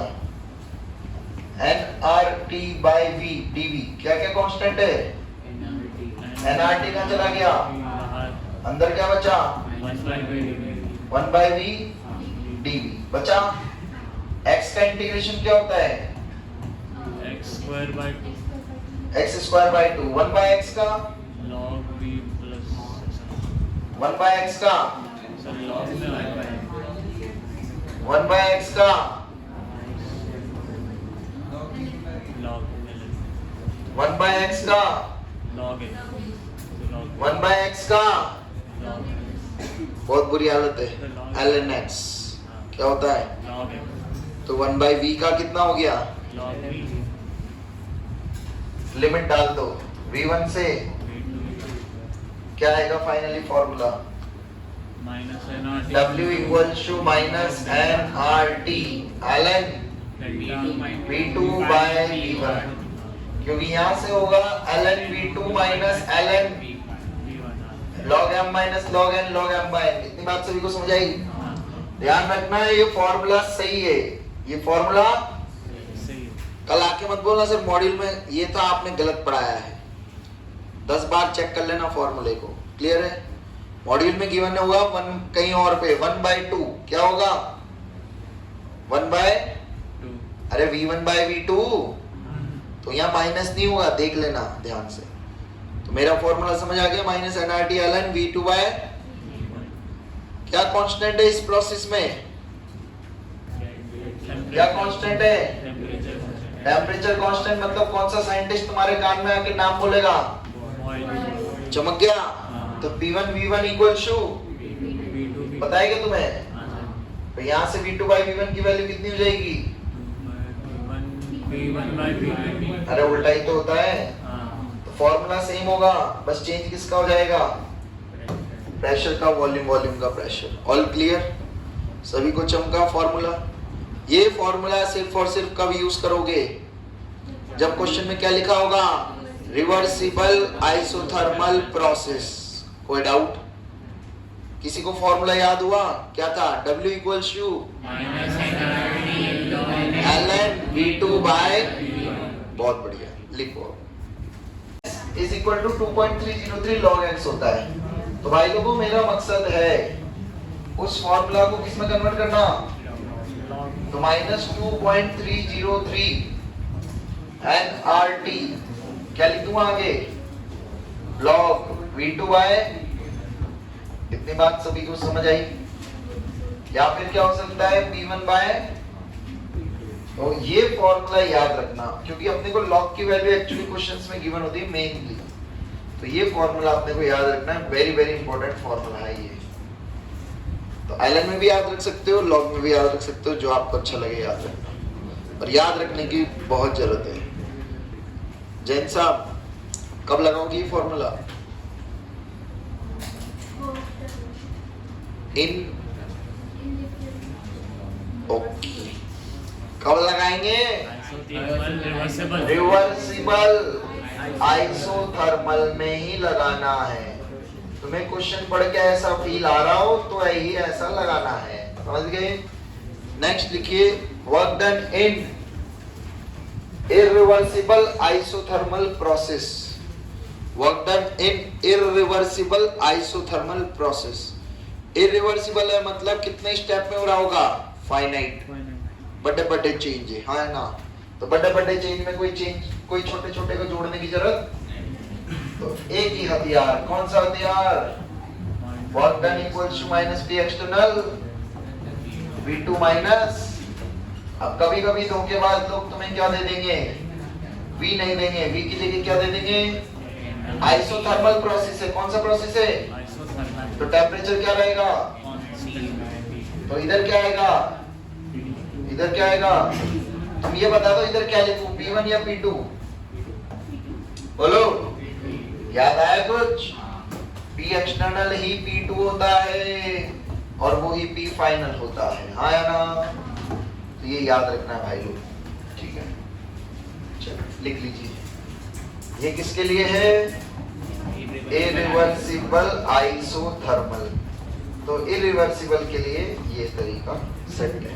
nRT बाय V dV। क्या क्या कांस्टेंट है? nRT कहां चला गया? अंदर क्या बचा? 1 by V dV बचा। x का इंटीग्रेशन क्या होता है? x square by 2। x square by 2। 1 by x का? log v plus 1 by x का? सर log में आएगा 1 by x का? log 1 by x का? log है 1 by x का? log बहुत बुरी हालत है। ln x क्या होता है? log है तो 1 by v का कितना हो गया? log v लिमिट डाल दो v1 से, क्या आएगा finally formula? Minus nRT W equals to minus nRT ln v2 by v1, क्योंकि यहाँ से होगा ln v2 minus ln log m minus log n log m by n। इतनी बात सभी को समझ आई? ध्यान रखना है ये फॉर्मूला सही है, ये फॉर्मूला सही है। कल आके मत बोलना सर मॉड्यूल में ये था आपने गलत पढ़ाया है। 10 बार चेक कर लेना फॉर्मूले को। क्लियर है? मॉड्यूल में गिवन होगा 1 कहीं और पे 1 by 2 क्या होगा? 1 by 2। अरे v1 by v2 तो यहाँ माइनस नहीं होगा, देख लेना ध्यान से। तो मेरा फॉर्मूला समझ आ गया, minus nRT ln v2 by क्या कांस्टेंट है इस प्रोसेस में? क्या कांस्टेंट है? Temperature constant. मतलब कौन सा साइंटिस्ट तुम्हारे कान में आके नाम बोलेगा? चमक गया। तो P1 V1 इक्वल्स टू बताएगा तुम्हें? तो यहाँ से V2 by V1 की वैल्यू कितनी हो जाएगी? अरे उल्टा ही तो होता है। तो फॉर्मूला सेम होगा, बस चेंज किसका हो जाएगा? प्रेशर का, वॉल्यूम का प्रेशर। All clear? सभी को चमका फॉर्मूला। ये फॉर्मूला सिर्फ और सिर्फ कब यूज करोगे, जब क्वेश्चन में क्या लिखा होगा, रिवर्सिबल आइसोथर्मल प्रोसेस। कोई डाउट? किसी को फॉर्मूला याद हुआ? क्या था? W equals to ln V2 by, बहुत बढ़िया, लिखो, is equal to 2.303 log x होता है। तो भाई लोगों मेरा मकसद है उस फॉर्मूला को किस में कन्वर्ट करना, तो -2.303 nRT क्या लिख दूं आगे, log V2 बाय, इतनी बात सभी को समझ आई? या फिर क्या हो सकता है, P1 बाय। तो ये फॉर्मूला याद रखना, क्योंकि अपने को log की वैल्यू एक्चुअली क्वेश्चंस में गिवन होती है मेनली। तो ये फॉर्मूला अपने को याद रखना है, वेरी वेरी इंपॉर्टेंट फॉर्मूला है ये। तो ln में भी याद रख सकते हो, log में भी याद रख सकते हो, जो आपको अच्छा लगे याद रखना। और याद रखने की बहुत जरूरत है। जैन साहब कब लगाओगे ये फॉर्मूला? ओके, कब लगाएंगे? रिवर्सिबल आइसोथर्मल में ही लगाना है। तुम्हें क्वेश्चन पढ़ के ऐसा फील आ रहा हो तो यही ऐसा लगाना है, समझ गए? नेक्स्ट लिखिए, work done in irreversible isothermal process. Work done in irreversible isothermal process. Irreversible है मतलब कितने स्टेप में हो रहा होगा, फाइनाइट, बड़े बड़े चेंज है, हाँ ना? तो बड़े बड़े चेंज में कोई छोटे छोटे को जोड़ने की जरूरत, तो एक ही हथियार, कौन सा हथियार, work done equals to minus P external V2 minus. अब कभी कभी धोखेबाज लोग तुम्हें क्या दे देंगे, V नहीं देंगे, V की जगह क्या दे देंगे, आइसोथर्मल प्रोसेस है। कौन सा प्रोसेस है? तो टेम्परेचर क्या रहेगा, तो इधर क्या आएगा, इधर क्या आएगा, तुम ये बता दो इधर क्या लिखूं, P1 या P2? बोलो, याद आया कुछ? P एक्सटर्नल ही P2 होता है और वो ही P फाइनल होता है, हाँ या ना? तो ये याद रखना है भाई लोग, ठीक है? चलो लिख लीजिए, ये किसके लिए है, इरिवर्सिबल आइसोथर्मल। तो इरिवर्सिबल के लिए ये तरीका सेट है।